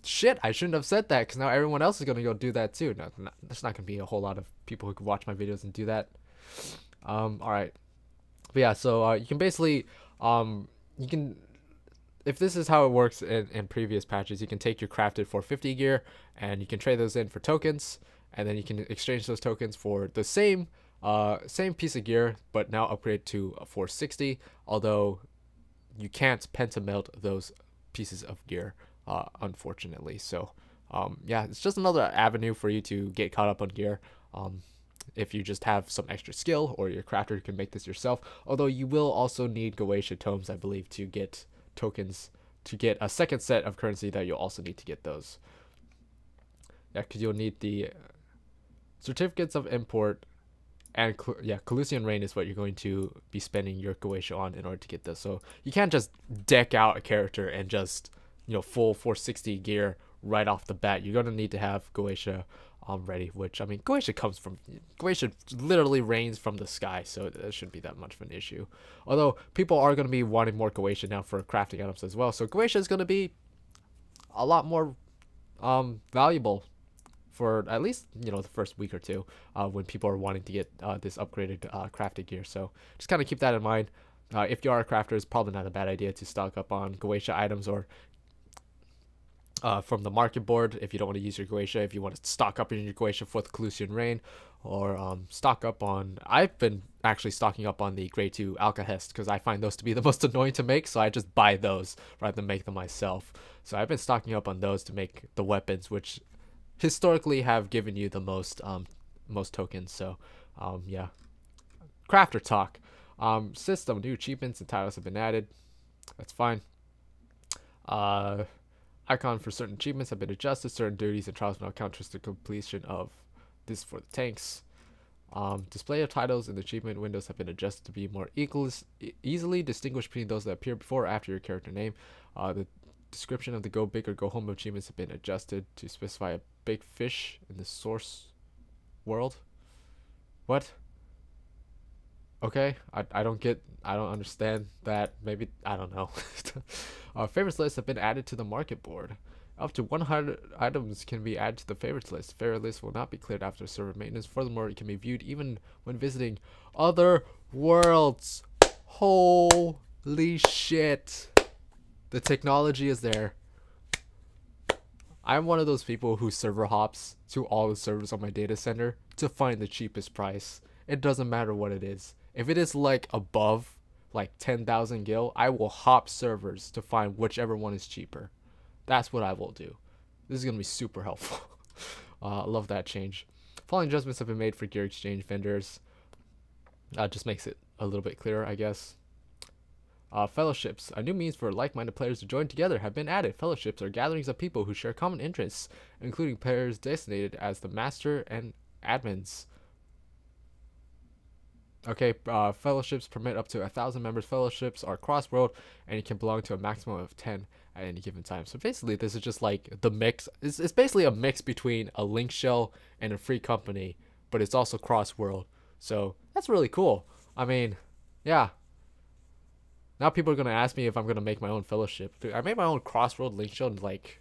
shit, I shouldn't have said that because now everyone else is going to go do that too. No, there's not going to be a whole lot of people who can watch my videos and do that. Alright. But yeah, so you can basically, you can, if this is how it works in previous patches, you can take your crafted 450 gear and you can trade those in for tokens, and then you can exchange those tokens for the same piece of gear, but now upgrade to a 460, although you can't pentamelt those pieces of gear, unfortunately. So, yeah, it's just another avenue for you to get caught up on gear. If you just have some extra skill or your crafter can make this yourself, although you will also need Goetia tomes, I believe, to get tokens, to get a second set of currency that you'll also need to get those. Yeah, because you'll need the certificates of import, and yeah, Calusian Rain is what you're going to be spending your Goetia on in order to get this. So you can't just deck out a character and just, you know, full 460 gear right off the bat. You're going to need to have Goetia ready, which, I mean, Goetia literally rains from the sky, so it shouldn't be that much of an issue. Although people are going to be wanting more Goetia now for crafting items as well, so Goetia is going to be a lot more valuable for at least, you know, the first week or two when people are wanting to get this upgraded crafted gear. So just kind of keep that in mind. If you are a crafter, it's probably not a bad idea to stock up on Goetia items, or from the market board if you don't want to use your Goetia, if you want to stock up on your Goetia for the Calusian Rain, or stock up on, I've been actually stocking up on the Grade 2 Alcahest because I find those to be the most annoying to make, so I just buy those rather than make them myself. So I've been stocking up on those to make the weapons, which historically have given you the most tokens. So yeah, crafter talk. System, new achievements and titles have been added. That's fine. Icon for certain achievements have been adjusted. Certain duties and trials now count towards the completion of this for the tanks. Display of titles in the achievement windows have been adjusted to be more easily distinguished between those that appear before or after your character name. The description of the Go Big or Go Home achievements have been adjusted to specify a big fish in the source world. What? Okay, I don't understand that. Maybe, I don't know. Favorites lists have been added to the market board. Up to 100 items can be added to the favorites list. Favorite list will not be cleared after server maintenance. Furthermore, it can be viewed even when visiting other worlds. Holy shit. The technology is there. I'm one of those people who server hops to all the servers on my data center to find the cheapest price. It doesn't matter what it is. If it is like above like 10,000 gil, I will hop servers to find whichever one is cheaper. That's what I will do. This is going to be super helpful. I love that change. Following adjustments have been made for gear exchange vendors. Just makes it a little bit clearer, I guess. Fellowships. A new means for like-minded players to join together have been added. Fellowships are gatherings of people who share common interests, including players designated as the master and admins. Okay, fellowships permit up to 1,000 members. Fellowships are cross-world, and you can belong to a maximum of 10 at any given time. So basically, this is just like the mix. It's basically a mix between a link shell and a free company, but it's also cross-world. So that's really cool. I mean, yeah. Now people are gonna ask me if I'm gonna make my own fellowship. Dude, I made my own cross-world link shell and like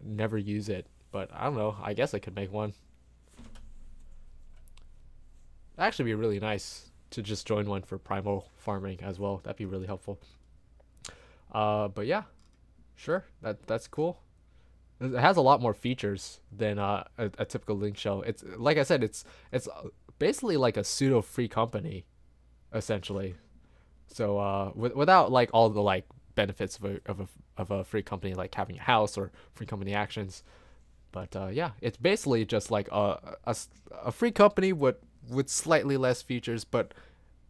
never use it, but I don't know. I guess I could make one. That'd actually be really nice to just join one for primal farming as well. That'd be really helpful. But yeah, sure, that's cool. It has a lot more features than a typical link shell. It's like I said, it's basically like a pseudo free company, essentially. So without like all the like benefits of a free company, like having a house or free company actions. But yeah, it's basically just like a free company with slightly less features, but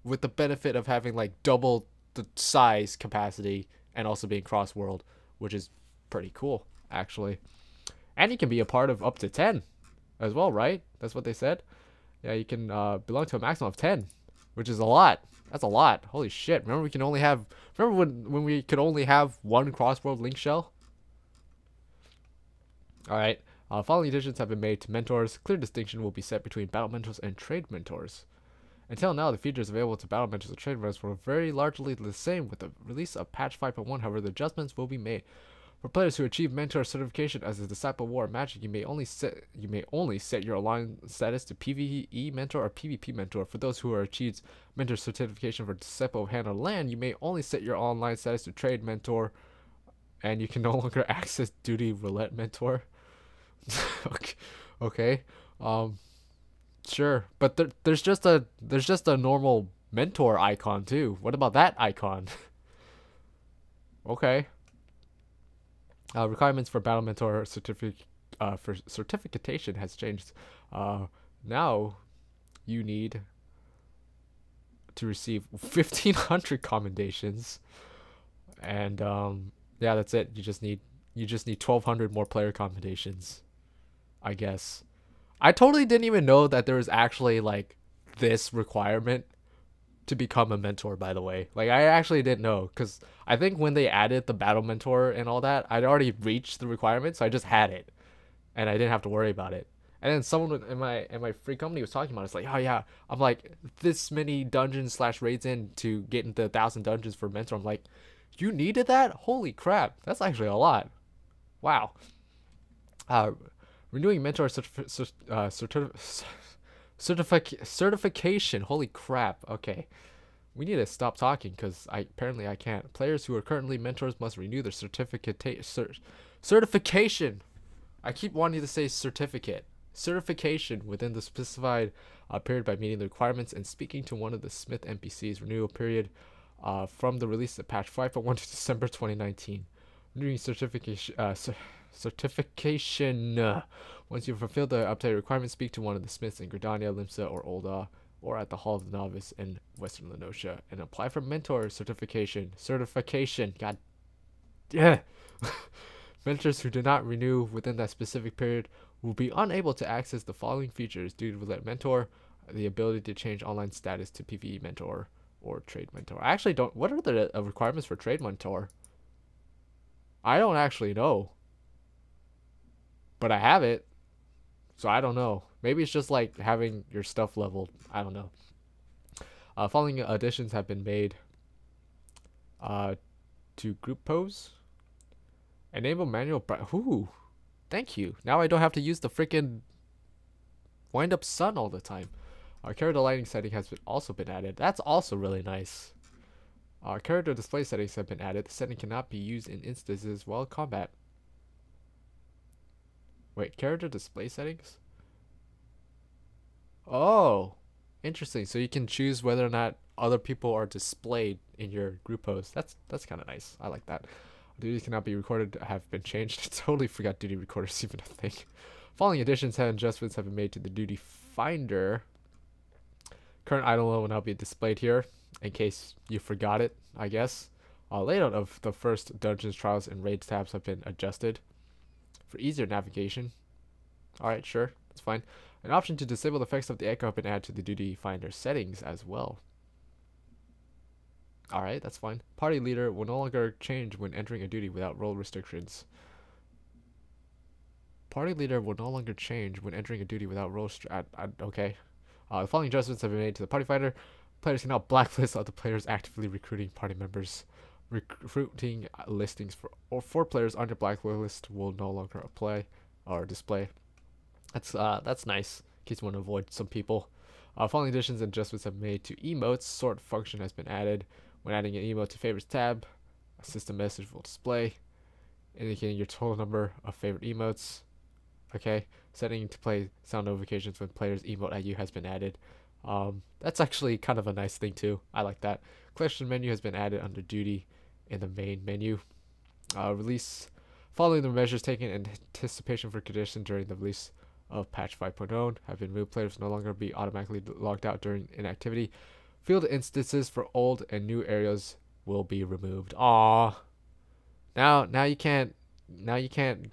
with the benefit of having like double the size capacity and also being cross-world, which is pretty cool, actually. And you can be a part of up to 10 as well, right? That's what they said. Yeah, you can belong to a maximum of 10, which is a lot. That's a lot. Holy shit. Remember we can only have... Remember when we could only have one cross-world link shell? Alright. Following additions have been made to mentors. Clear distinction will be set between battle mentors and trade mentors. Until now, the features available to battle mentors and trade mentors were very largely the same. With the release of patch 5.1, however, the adjustments will be made. For players who achieve mentor certification as a disciple of War Magic, you may only set your alliance status to PvE mentor or PvP mentor. For those who are achieved mentor certification for disciple of Hand or Land, you may only set your online status to trade mentor, and you can no longer access duty roulette mentor. Okay. Sure, but there's just a normal mentor icon too. What about that icon? Okay. Requirements for battle mentor for certification has changed. Now you need to receive 1,500 commendations, and yeah, that's it. You just need 1,200 more player commendations, I guess. I totally didn't even know that there was actually like this requirement to become a mentor, by the way. Like, I actually didn't know, because I think when they added the battle mentor and all that, I'd already reached the requirement, so I just had it and I didn't have to worry about it. And then someone in my free company was talking about it. It's like, oh yeah, I'm like this many dungeons / raids in to get into 1,000 dungeons for mentor. I'm like, you needed that? Holy crap, that's actually a lot. Wow. Renewing mentor certification. Holy crap. Okay, we need to stop talking because apparently I can't. Players who are currently mentors must renew their certification. I keep wanting to say certification within the specified period by meeting the requirements and speaking to one of the Smith NPCs. Renewal period from the release of patch 5.1 to December 2019. Renewing certification. Once you've fulfilled the updated requirements, speak to one of the Smiths in Gridania, Limsa, or Olda, or at the Hall of the Novice in Western Lenosha, and apply for mentor certification. God. Yeah. Mentors who do not renew within that specific period will be unable to access the following features due to Roulette Mentor, the ability to change online status to PvE Mentor or Trade Mentor. I actually don't... What are the requirements for Trade Mentor? I don't actually know. But I have it. So I don't know. Maybe it's just like having your stuff leveled. I don't know. Following additions have been made to group pose. Enable manual. Ooh, thank you. Now I don't have to use the freaking wind up sun all the time. Our character lighting setting has also been added. That's also really nice. Our character display settings have been added. The setting cannot be used in instances while combat. Wait, character display settings? Oh, interesting. So you can choose whether or not other people are displayed in your group pose. That's kind of nice. I like that. Duties cannot be recorded have been changed. I totally forgot duty recorders even a thing. Following additions and adjustments have been made to the duty finder. Current item will now be displayed here in case you forgot it, I guess. Layout of the first dungeons, trials, and raids tabs have been adjusted for easier navigation. Alright, sure, that's fine. An option to disable the effects of the echo have been added to the duty finder settings as well. Alright, that's fine. Party leader will no longer change when entering a duty without role restrictions. Party leader will no longer change when entering a duty without role okay. The following adjustments have been made to the party finder. Players can now blacklist other players actively recruiting party members. Recruiting listings for 4 players on your blacklist will no longer apply or display. That's nice in case you want to avoid some people. Following additions and adjustments have been made to emotes. Sort function has been added. When adding an emote to favorites tab, a system message will display, indicating your total number of favorite emotes. Okay, setting to play sound notifications when players emote at you has been added. That's actually kind of a nice thing too. I like that. Collection menu has been added under duty in the main menu. Release. Following the measures taken in anticipation for condition during the release of patch 5.0 have been removed. Players will no longer be automatically logged out during inactivity. Field instances for old and new areas will be removed. Aww. Now you can't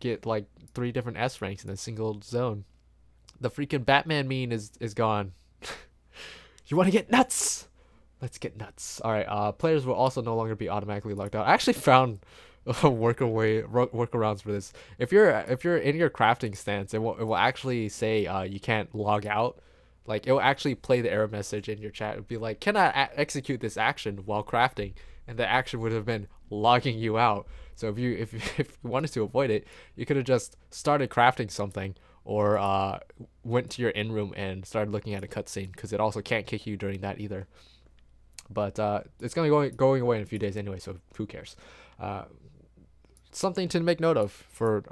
get like 3 different S ranks in a single zone. The freaking Batman meme is gone. You want to get nuts? Let's get nuts. All right. Players will also no longer be automatically logged out. I actually found workarounds for this. If you're in your crafting stance, it will actually say you can't log out. Like it will actually play the error message in your chat. It would be like, can I execute this action while crafting? And the action would have been logging you out. So if you wanted to avoid it, you could have just started crafting something or went to your in room and started looking at a cutscene, because it also can't kick you during that either. But it's gonna going away in a few days anyway, so who cares? Something to make note of for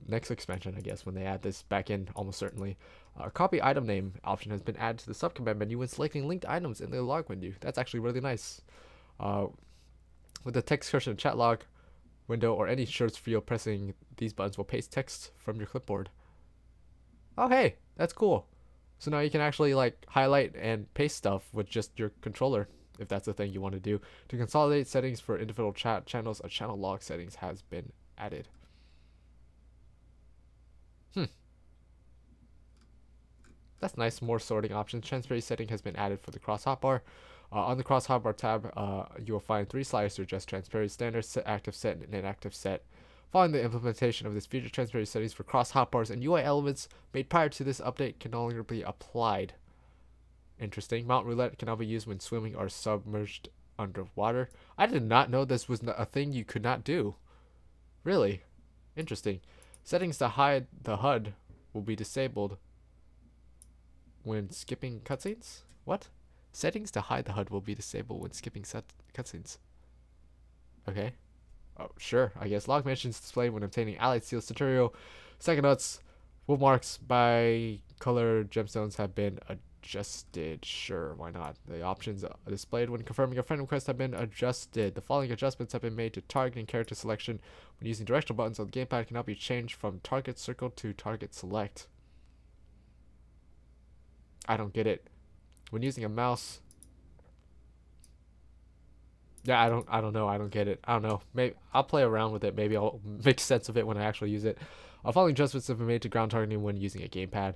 next expansion, I guess, when they add this back in, almost certainly. Copy item name option has been added to the subcommand menu when selecting linked items in the log menu. That's actually really nice. With the text cursor and chat log window or any search field, pressing these buttons will paste text from your clipboard. Oh hey, that's cool. So now you can actually like highlight and paste stuff with just your controller, if that's the thing you want to do. To consolidate settings for individual chat channels, a channel log settings has been added. That's nice. More sorting options. Transparency setting has been added for the cross hotbar. On the cross hotbar tab, you will find 3 sliders to adjust transparency: standard, set, active set, and inactive set. Following the implementation of this feature, transparency settings for cross hotbars and UI elements made prior to this update can no longer be applied. Interesting. Mount roulette can now be used when swimming or submerged underwater. I did not know this was a thing you could not do. Really? Interesting. Settings to hide the HUD will be disabled when skipping cutscenes? What? Settings to hide the HUD will be disabled when skipping cutscenes. Okay. Oh, sure. I guess log mentions displayed when obtaining allied seals tutorial. Second notes. Wolf marks by color gemstones have been adjusted. Sure, why not? The options displayed when confirming a friend request have been adjusted. The following adjustments have been made to target and character selection. When using directional buttons on the gamepad, cannot be changed from target circle to target select. I don't get it. When using a mouse, yeah, I don't know. I don't get it. I don't know. Maybe I'll play around with it. Maybe I'll make sense of it when I actually use it. Following adjustments have been made to ground targeting when using a gamepad.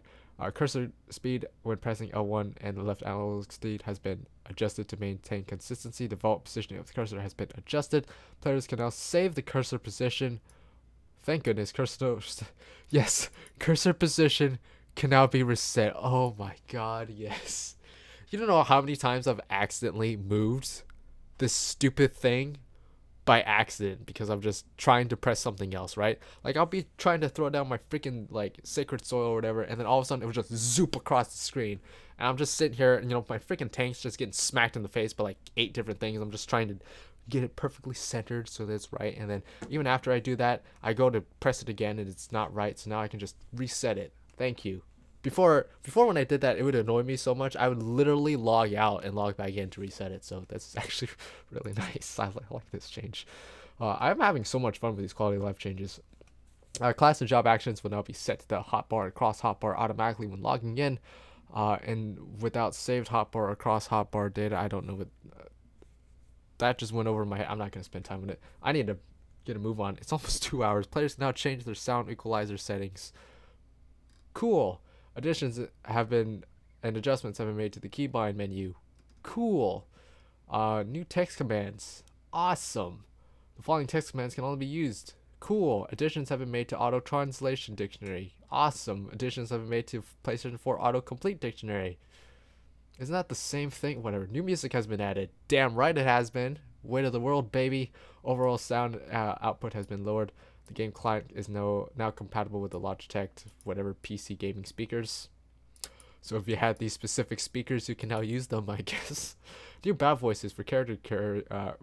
Cursor speed when pressing L1 and the left analog stick has been adjusted to maintain consistency. The vault positioning of the cursor has been adjusted. Players can now save the cursor position. Thank goodness, cursor. Yes, cursor position can now be reset. Oh my god, yes. You don't know how many times I've accidentally moved this stupid thing by accident because I'm just trying to press something else, right? Like I'll be trying to throw down my freaking like sacred soil or whatever, and then all of a sudden it would just zoop across the screen, and I'm just sitting here, and you know, my freaking tank's just getting smacked in the face by like 8 different things. I'm just trying to get it perfectly centered so that it's right, and then even after I do that, I go to press it again and it's not right, so now I can just reset it. Thank you. Before when I did that, it would annoy me so much I would literally log out and log back in to reset it. So that's actually really nice. I like this change. I'm having so much fun with these quality of life changes. Class and job actions will now be set to the hotbar and cross hotbar automatically when logging in, and without saved hotbar or cross hotbar data. I don't know what that just went over my head. I'm not gonna spend time on it. I need to get a move on. It's almost 2 hours. Players can now change their sound equalizer settings. Cool. Additions have been and adjustments have been made to the keybind menu. Cool. New text commands. Awesome. The following text commands can only be used. Cool. Additions have been made to auto translation dictionary. Awesome. Additions have been made to PlayStation 4 autocomplete dictionary. Isn't that the same thing? Whatever. New music has been added. Damn right it has been. Weight of the world, baby. Overall sound output has been lowered. The game client is now compatible with the Logitech whatever PC gaming speakers. So if you had these specific speakers, you can now use them, I guess. New battle voices for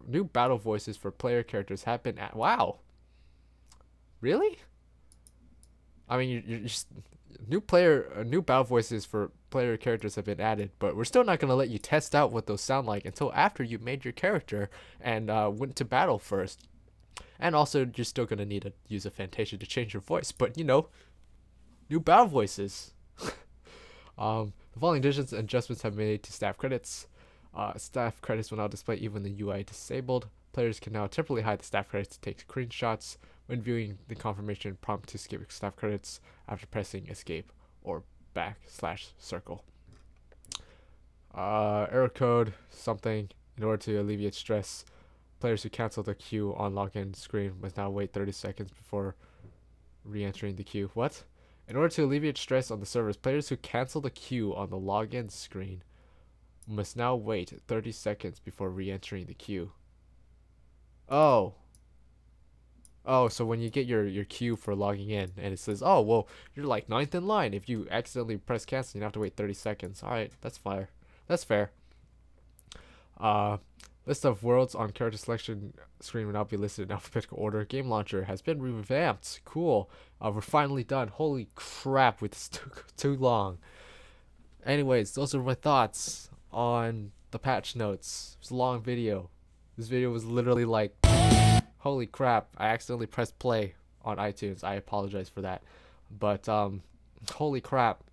new battle voices for player characters have been wow. Really? I mean, you just new battle voices for player characters have been added, but we're still not gonna let you test out what those sound like until after you made your character and went to battle first. And also, you're still gonna need to use a Fantasia to change your voice, but you know, new battle voices. The following additions and adjustments have been made to staff credits. Staff credits will now display even when the UI disabled. Players can now temporarily hide the staff credits to take screenshots. When viewing the confirmation prompt to skip staff credits after pressing escape or /circle. Error code something. In order to alleviate stress, players who cancel the queue on login screen must now wait 30 seconds before re-entering the queue. What? In order to alleviate stress on the servers, players who cancel the queue on the login screen must now wait 30 seconds before re-entering the queue. Oh, so when you get your queue for logging in and it says, oh, well, you're like 9th in line. If you accidentally press cancel, you have to wait 30 seconds. All right, that's fair. That's fair. List of worlds on character selection screen will now be listed in alphabetical order. Game launcher has been revamped. Cool. We're finally done. Holy crap, this took too long. Anyways, those are my thoughts on the patch notes. It was a long video. This video was literally like, holy crap, I accidentally pressed play on iTunes. I apologize for that. But holy crap,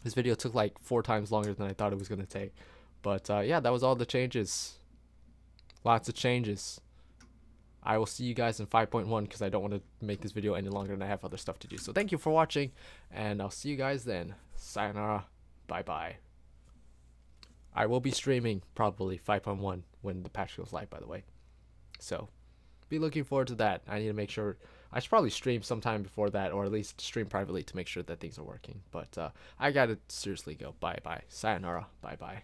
this video took like 4 times longer than I thought it was going to take. But yeah, that was all the changes. Lots of changes. I will see you guys in 5.1 because I don't want to make this video any longer than I have other stuff to do. So thank you for watching, and I'll see you guys then. Sayonara. Bye-bye. I will be streaming probably 5.1 when the patch goes live, by the way. So be looking forward to that. I need to make sure. I should probably stream sometime before that, or at least stream privately to make sure that things are working. But I gotta seriously go. Bye-bye. Sayonara. Bye-bye.